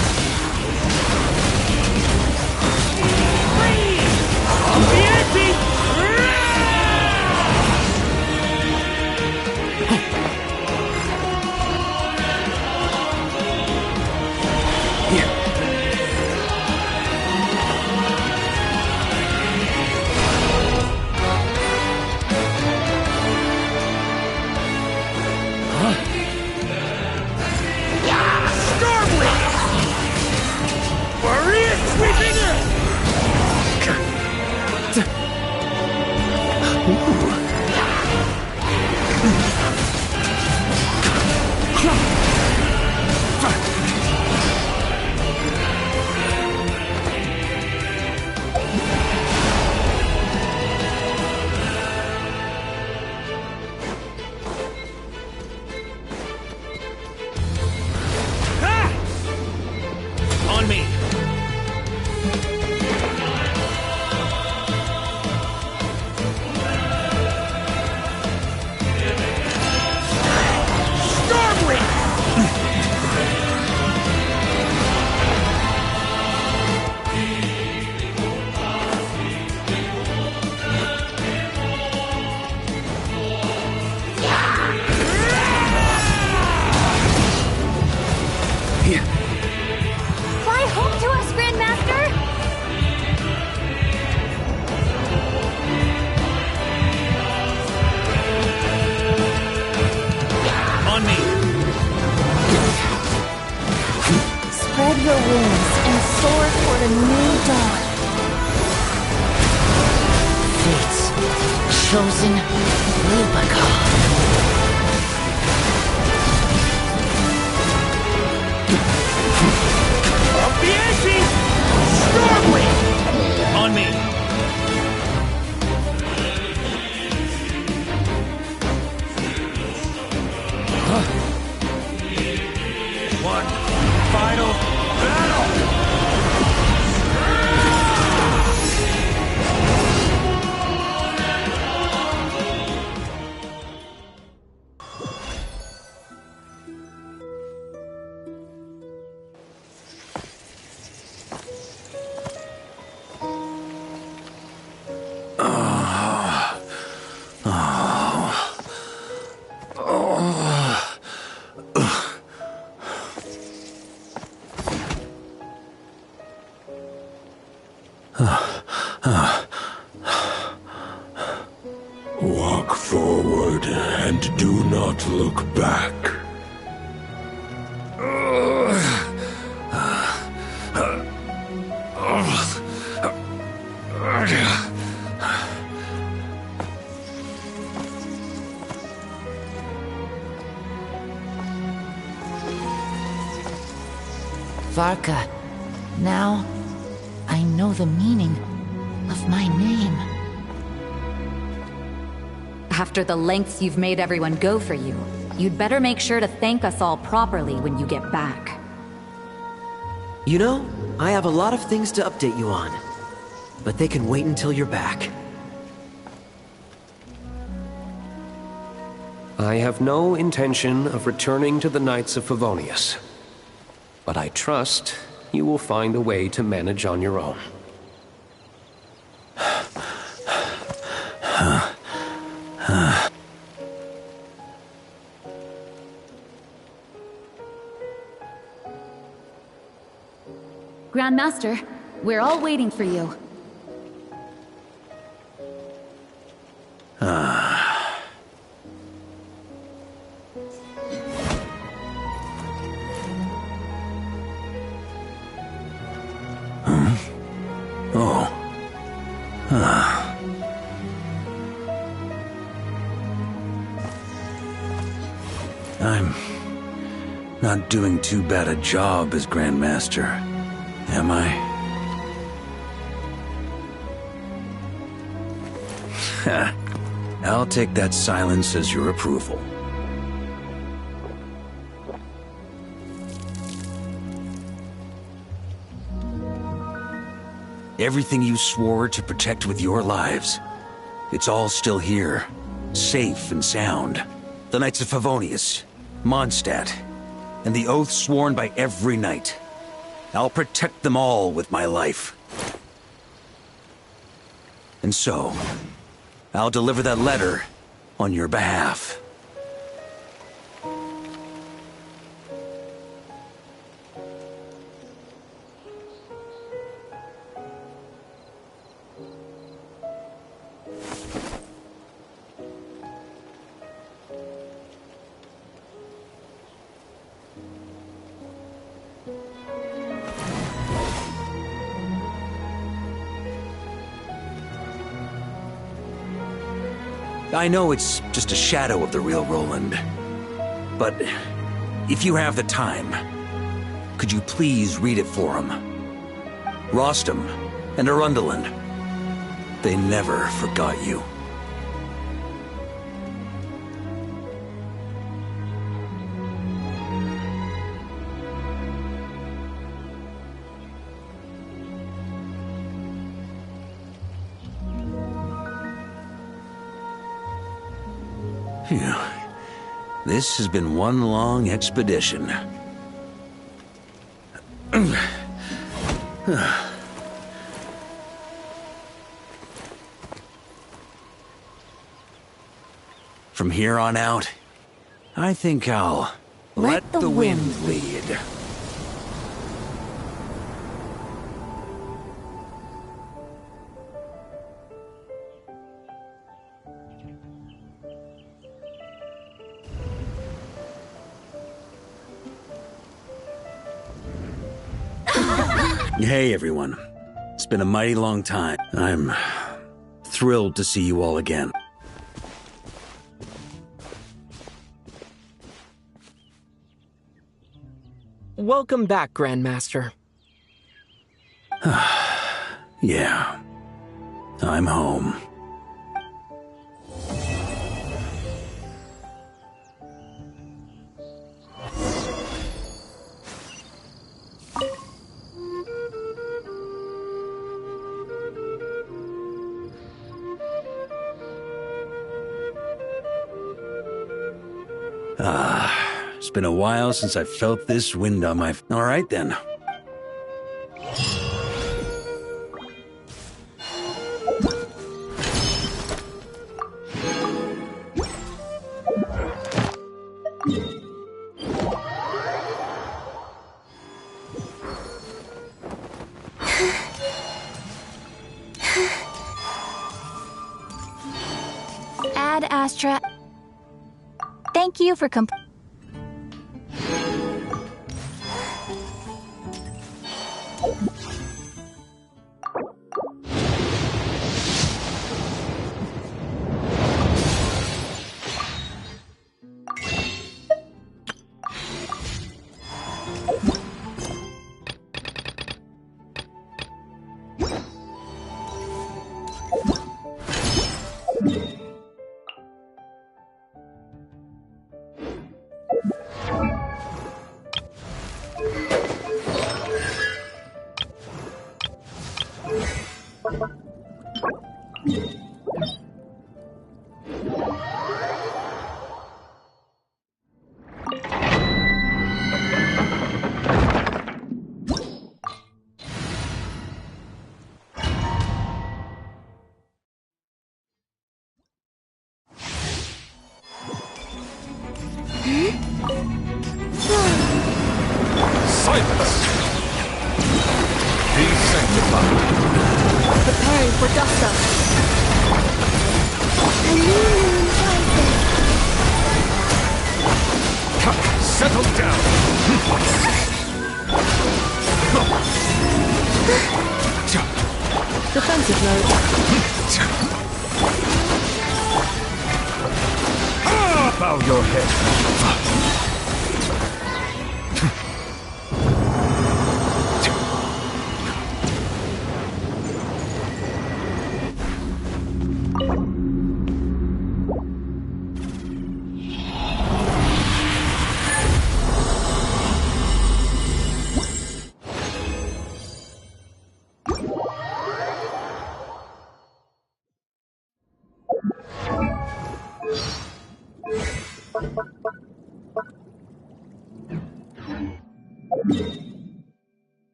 On me! Fly home to us, Grandmaster! On me! Spread your wings and soar toward a new dawn. Fate's chosen Rubicon. Stormwind! On me! One final battle! Walk forward and do not look back. Varka, now I know the meaning of my name. After the lengths you've made everyone go for you, you'd better make sure to thank us all properly when you get back. You know, I have a lot of things to update you on, but they can wait until you're back. I have no intention of returning to the Knights of Favonius, but I trust you will find a way to manage on your own. Grandmaster, we're all waiting for you. I'm not doing too bad a job as Grandmaster, am I? I'll take that silence as your approval. Everything you swore to protect with your lives, it's all still here, safe and sound. The Knights of Favonius, Mondstadt, and the oath sworn by every knight. I'll protect them all with my life. And so, I'll deliver that letter on your behalf. I know it's just a shadow of the real Roland, but if you have the time, could you please read it for him? Rostam and Arundel, they never forgot you. Phew. This has been one long expedition. From here on out, I think I'll let the wind lead. Hey everyone. It's been a mighty long time. I'm thrilled to see you all again. Welcome back, Grandmaster. Yeah. I'm home. It's been a while since I felt this wind on my... All right, then. Ad Astra. Thank you for Silence! Be sanctified. Preparing for dust up. A new moon rising. Settle down! Defensive mode. Bow your head.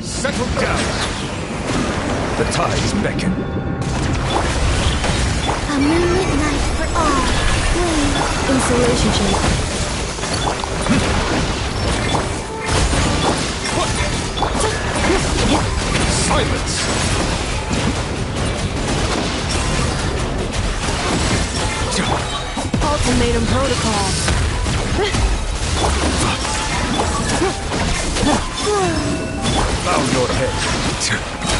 Settle down! The tides beckon. A moonlit night for all. Flame. Insulation shape. Silence! Ultimatum protocol. Bow your head.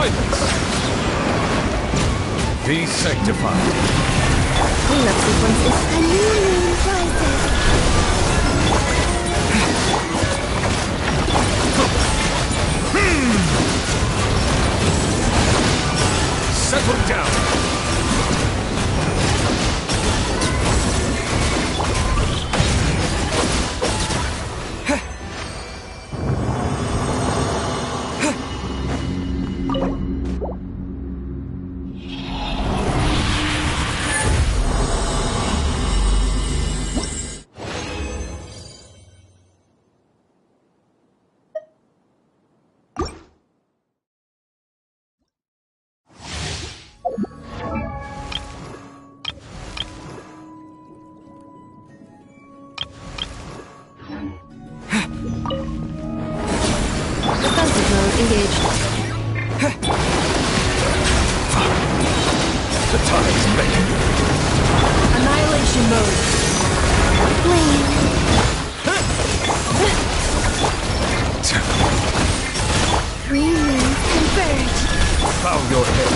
Silence! Be sanctified. Cleanup sequence is a new crisis. Settle down! Defensive mode engaged. The time's making. Annihilation mode. Three moons converge. Bow your head.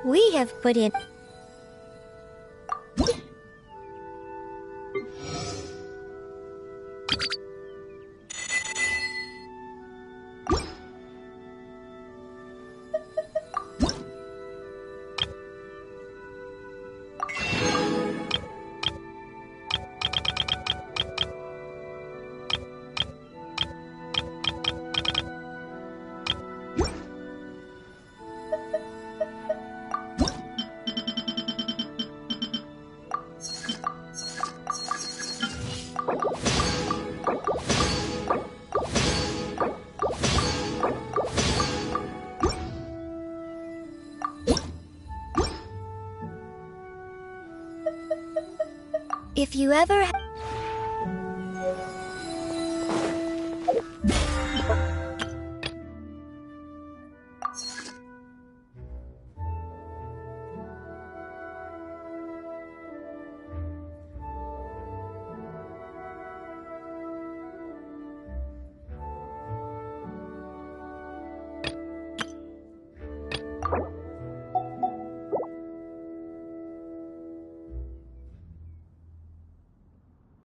We have put in... If you ever...